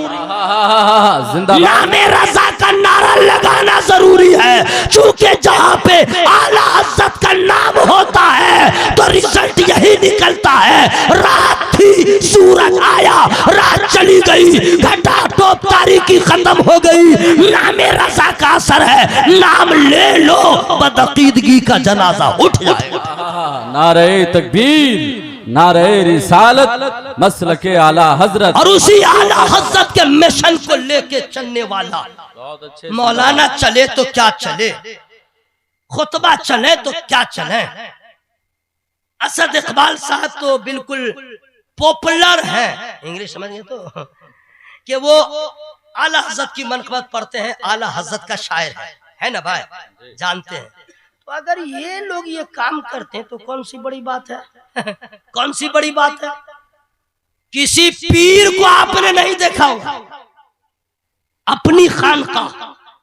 नामे रजा का नारा लगाना जरूरी है। चूंकि जहां पे आला हज़रत का नाम होता है तो रिजल्ट यही निकलता है। रात थी, सूरज आया, रात चली गई, घटा टोप तारीकी खत्म हो गई, नामे रजा का असर है, नाम ले लो, बदअकीदगी का जनाजा उठ जाएगा। नारे तकबीर, नारे रिसालत, मसलके आला हजरत, और उसी आला हजरत के मिशन को लेके चलने वाला मौलाना चले तो क्या चले, खुतबा चले तो क्या चले। असद इकबाल साहब तो बिल्कुल पॉपुलर है, इंग्लिश समझिए तो, कि वो आला हजरत की मनक़बत पढ़ते हैं, आला हजरत का शायर है ना भाई, जानते हैं। तो अगर ये लोग ये काम करते हैं तो कौन सी बड़ी बात है कौन सी बड़ी बात है? किसी पीर को आपने नहीं देखा होगा अपनी खानका,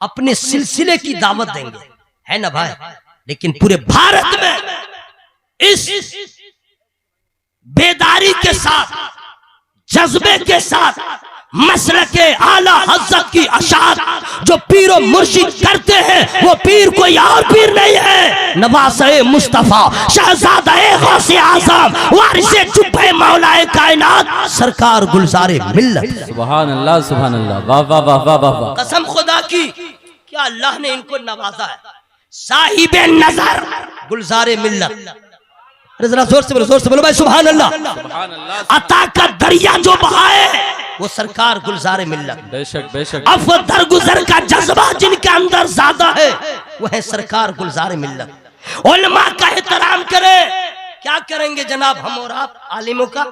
अपने सिलसिले की दावत देंगे, है ना भाई, लेकिन पूरे भारत में इस बेदारी के साथ, जज्बे के साथ, मसलके आला हज़रत की अशात जो पीरो मुर्शिद करते हैं, वो पीर कोई और पीर नहीं है, नवासे मुस्तफा, शहजादे गौसे आज़म, वारिसे जुब्बे मौलाए कायनात, सरकार गुलजारे मिल्लत। सुभान अल्लाह, सुभान अल्लाह, वाह वाह वाह वाह वाह। कसम खुदा की, क्या अल्लाह ने इनको नवाजा है। साहिबे नजर गुलजारे मिल्लत, अरे जरा जोर से बोलो भाई सुभान अल्लाह। सुभान अल्लाह। अता का दरिया जो बहाए वो सरकार गुलजारे मिल्लत। बेशक बेशक। अब दरगुजर का जज्बा जिनके अंदर ज्यादा है वो है सरकार गुलजारे मिल्लत। उलमा का एहतराम करे, क्या करेंगे जनाब हम और आप आलिमों का।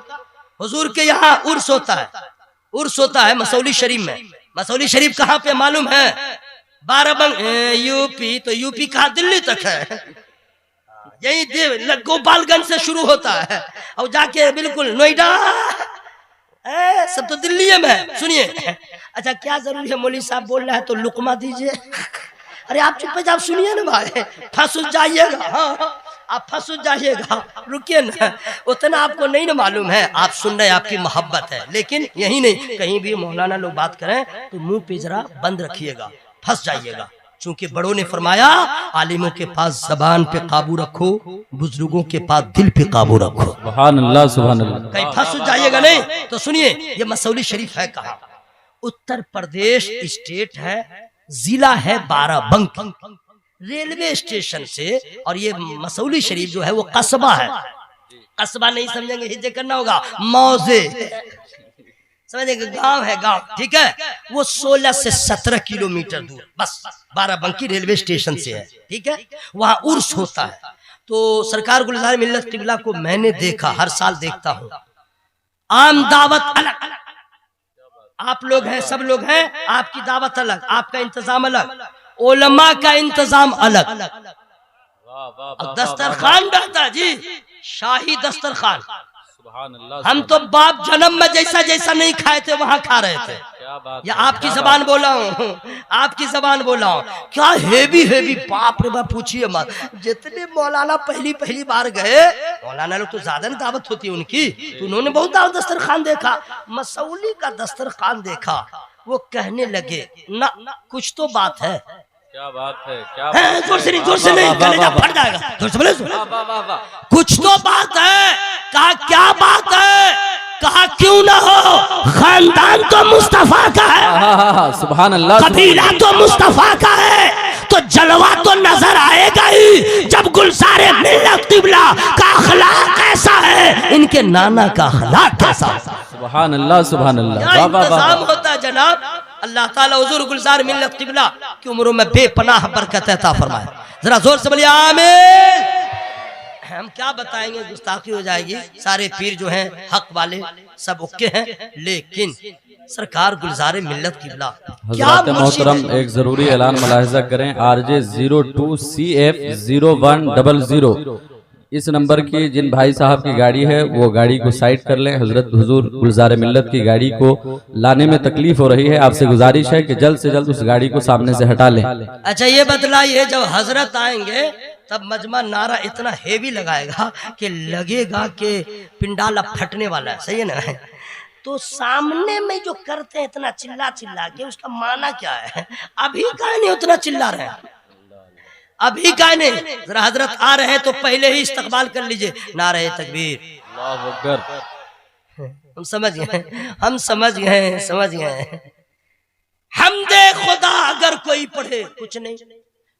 हुजूर के यहाँ उर्स होता है मसौली शरीफ में। मसौली शरीफ कहाँ पे मालूम है? बाराबंक यूपी, तो यूपी कहाँ दिल्ली तक है, यही गोपालगंज से शुरू होता है और जाके बिल्कुल नोएडा, सब तो दिल्ली में है। सुनिए, अच्छा क्या जरूरी है मौलवी साहब बोल रहा है तो लुकमा दीजिए। अरे आप चुपचाप सुनिए ना भाई, फंस जाइएगा। हाँ आप फंस जाइएगा, रुकिए ना, उतना आपको नहीं ना मालूम है। आप सुन रहे, आपकी मोहब्बत है, लेकिन यही नहीं, कहीं भी मौलाना लोग बात करें तो मुंह पे जरा बंद रखिएगा, फंस जाइएगा। चूंकि बड़ों ने फरमाया आलिमों के पास जबान पे काबू रखो, बुजुर्गों के पास दिल पे काबू रखो। सुभान अल्लाह सुभान अल्लाह। कहीं फंस जाइएगा नहीं। तो सुनिए, ये मसौली शरीफ है कहाँ? उत्तर प्रदेश स्टेट है, जिला है बाराबंकी, रेलवे स्टेशन से। और ये मसौली शरीफ जो है वो कस्बा है। कस्बा नहीं समझेंगे, हिज्जे करना होगा, मौजे समझेंगे, गांव है गांव, ठीक है। वो 16 से 17 किलोमीटर दूर बस बाराबंकी रेलवे स्टेशन से है, ठीक है। वहां उर्स होता है। तो सरकार गुलजार मिल्लत किबला को मैंने देखा, हर साल देखता हूँ। आम दावत अलग, आप लोग हैं, सब लोग हैं, आपकी दावत अलग, आपका इंतजाम अलग, उलमा का इंतजाम अलग। दस्तरखान रहता जी, शाही दस्तरखान। हम तो बाप जन्म में जैसा नहीं खाए थे वहां खा रहे थे। या आपकी जबान बोला हूँ, आपकी जबान बोला हूँ, क्या हेवी बाप रे बाप, पूछिए मत। जितने मौलाना पहली बार गए, मौलाना लोग तो ज्यादा ना दावत होती है उनकी, तो उन्होंने बहुत दावत दस्तरखान देखा। मसौली का दस्तरखान देखा, वो कहने लगे ना कुछ तो बात है। क्या बात है, क्या जोर से नहीं, कलेजा फट जाएगा, जोर से बोले। कुछ तो बात है। कहा क्या बात है? कहा क्यों ना हो, खानदान तो मुस्तफा का है, सुभान अल्लाह, कबीला तो मुस्तफा का है, तो जलवा तो नजर आएगा ही जब गुलजारे मिल्लत किबला का अखलाक कैसा है, इनके नाना का अखलाक कैसा है। सुभान अल्लाह सुभान अल्लाह। इंतजाम होता है जनाब। अल्लाह ताला हुजूर गुलजार मिल्लत किबला की उम्रों में बेपनाह बरकत अता फरमाए। जरा जोर से बोलिए आमीन। हम क्या बताएंगे, गुस्ताखी हो जाएगी। सारे पीर जो हैं हक वाले सब ओके हैं, लेकिन सरकार गुलजार मिल्लत किबला क्या मोहतरम, एक जरूरी ऐलान मुलाहिजा करें। RJ 02CF 0100 इस नंबर की जिन भाई साहब की गाड़ी है वो गाड़ी को साइड कर लें। हजरत हुजूर गुलजार मिल्लत की गाड़ी को लाने में तकलीफ हो रही है, आपसे गुजारिश है कि जल्द से जल्द उस गाड़ी को सामने से हटा लें। अच्छा ये बतलाइए, जब हजरत आएंगे तब मजमा नारा इतना हेवी लगाएगा कि लगेगा कि पिंडाला फटने वाला है, सही है ना? तो सामने में जो करते हैं इतना चिल्ला के, उसका माना क्या है? अभी का नहीं उतना चिल्ला रहे हैं, अभी का नहीं। जरा हजरत आ रहे हैं तो पहले ही इस्तकबाल कर लीजिए, नारे तकबीर, अल्लाहु अकबर। हम समझ गए। हमदे खुदा अगर कोई पढ़े कुछ नहीं,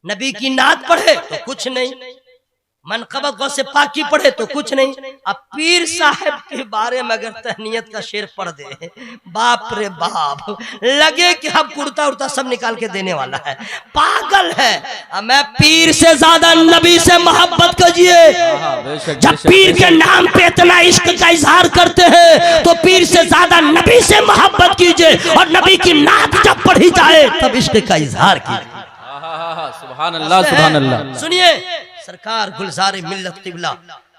नबी की नात पढ़े तो कुछ नहीं, मनकबत गौसे पाक की पढ़े तो कुछ नहीं। अब पीर साहब के बारे में अगर तहनीयत का शेर पढ़ दे, बाप रे बाप, लगे कि हम कुर्ता उर्ता सब निकाल के देने वाला है, पागल है। मैं पीर से ज्यादा नबी से मोहब्बत कीजिए। जब पीर के नाम पे इतना इश्क का इजहार करते हैं तो पीर से ज्यादा नबी से मोहब्बत कीजिए, और नबी की नात जब पढ़ी जाए तब इश्क का इजहार कीजिए। सुभान अल्लाह सुभान अल्लाह। सुनिए, सरकार गुलजार मिल्लत किबला,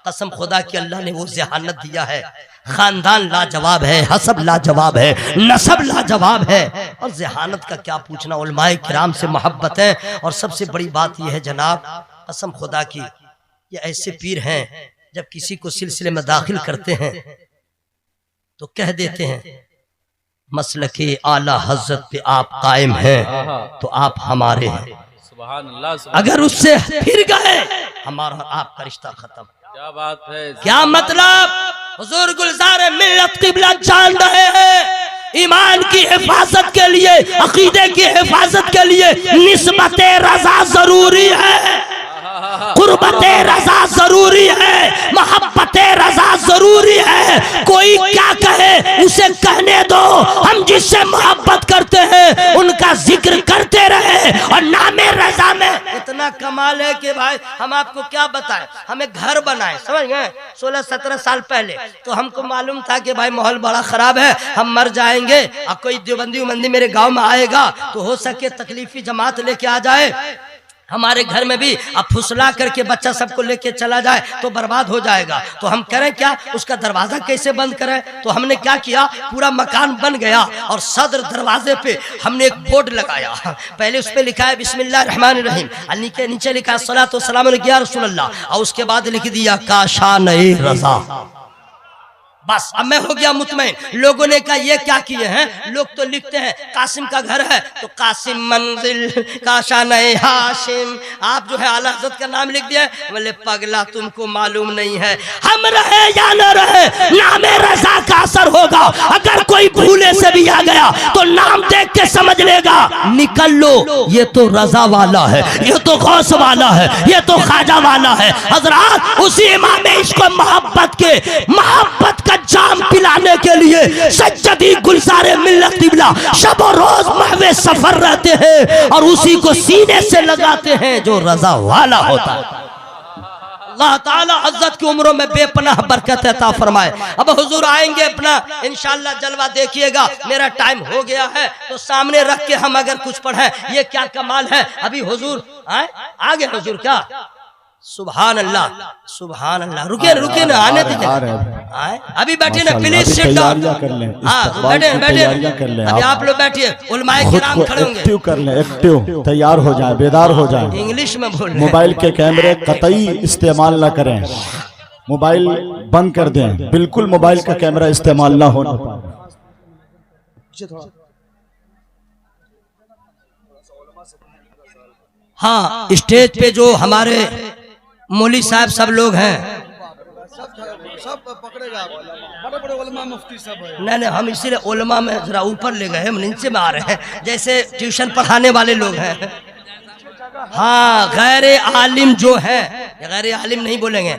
कसम खुदा की अल्लाह ने वो जहानत दिया है। खानदान लाजवाब है, हसब लाजवाब है, नसब लाजवाब है, और जहानत का क्या पूछना। उलमाए किराम से मोहब्बत है। और सबसे बड़ी बात यह है जनाब, कसम खुदा की, ये ऐसे पीर हैं जब किसी को सिलसिले में दाखिल करते हैं तो कह देते हैं मसलके आला हजरत पे आप कायम हैं तो आप हमारे हैं, अगर उससे फिर गए हमारा आपका रिश्ता खत्म। क्या बात है, क्या मतलब? हुजूर गुलजार मिल्लत किबला जान रहे हैं ईमान की हिफाजत के लिए, अकीदे की हिफाजत के लिए निस्बत रजा जरूरी है, कुर्बत रजा जरूरी है, मोहब्बत रजा जरूरी है। कोई क्या कहे उसे कहने दो, हम जिससे मोहब्बत करते हैं उनका जिक्र करते रहे। और नामे रजा में इतना कमाल है कि भाई हम आपको क्या बताएं, हमें घर बनाए, समझ गए, 16-17 साल पहले तो हमको मालूम था कि भाई माहौल बड़ा खराब है, हम मर जाएंगे। अब कोई देवबंदी उबंदी मेरे गांव में आएगा तो हो सके तकलीफी जमात लेके आ जाए, हमारे घर में भी अब फुसला करके बच्चा सबको लेके चला जाए तो बर्बाद हो जाएगा। तो हम करें क्या, उसका दरवाजा कैसे बंद करें? तो हमने क्या किया, पूरा मकान बन गया और सदर दरवाजे पे हमने एक बोर्ड लगाया। पहले उस पे लिखा है बिस्मिल्लाहिर्रहमानिर्रहीम, नीचे लिखा है सलातो सलाम या रसूलल्लाह, और उसके बाद लिख दिया काशान-ए रजा। बस अब मैं हो गया मुतमईन। लोगों ने कहा ये क्या किए हैं, लोग तो लिखते हैं कासिम का घर है तो कासिम मंजिल, काशान-ए हाशिम, आप जो है आला हज़रत का नाम लिख दिया। बोले पगला तुमको मालूम नहीं है, हम रहे या न रहे नामे रजा का असर होगा। अगर कोई भूले से भी आ गया तो नाम देख के समझ लेगा, निकल लो ये तो रजा वाला है, ये तो गौस वाला है, ये तो ख्वाजा वाला है। हजरात उसी इमाम इश्क़ मोहब्बत के मोहब्बत का जाम पिलाने के लिए सज्जदी गुलजारे मिल्लत क़िबला शब और रोज महवे सफर रहते हैं और उसी को सीने से लगाते हैं जो रजा वाला होता है। अल्लाह ताला अज़्ज़त की उम्रों में बेपनाह बरकत अता फरमाए। अब हुजूर आएंगे अपना इंशाअल्लाह जलवा देखिएगा। मेरा टाइम हो गया है तो सामने रख के हम अगर कुछ पढ़े, ये क्या कमाल है। अभी हुजूर आगे हुजूर क्या सुभान अल्लाह, सुभान अल्लाह। रुके ना, आने दीजिए, अभी बैठे ना, प्लीज सिट डाउन। हाँ बैठे, अभी आप लोग बैठिए, उलमाए किराम खड़े होंगे। एक्टिव कर लें, एक्टिव तैयार हो जाए, बेदार हो जाए। इंग्लिश में बोल, मोबाइल के कैमरे कतई इस्तेमाल ना करें, मोबाइल बंद कर दें, बिल्कुल मोबाइल का कैमरा इस्तेमाल ना होना। हाँ स्टेज पे जो हमारे मौली साहब सब लोग हैं, सब पकड़ेगा, बड़े उलमा मुफ्ती सब है। नहीं हम इसीलिए उलमा में जरा ऊपर ले गए, हम नीचे में आ रहे हैं, जैसे ट्यूशन पढ़ाने वाले लोग हैं। हाँ गैर आलिम जो है, गैर आलिम नहीं बोलेंगे।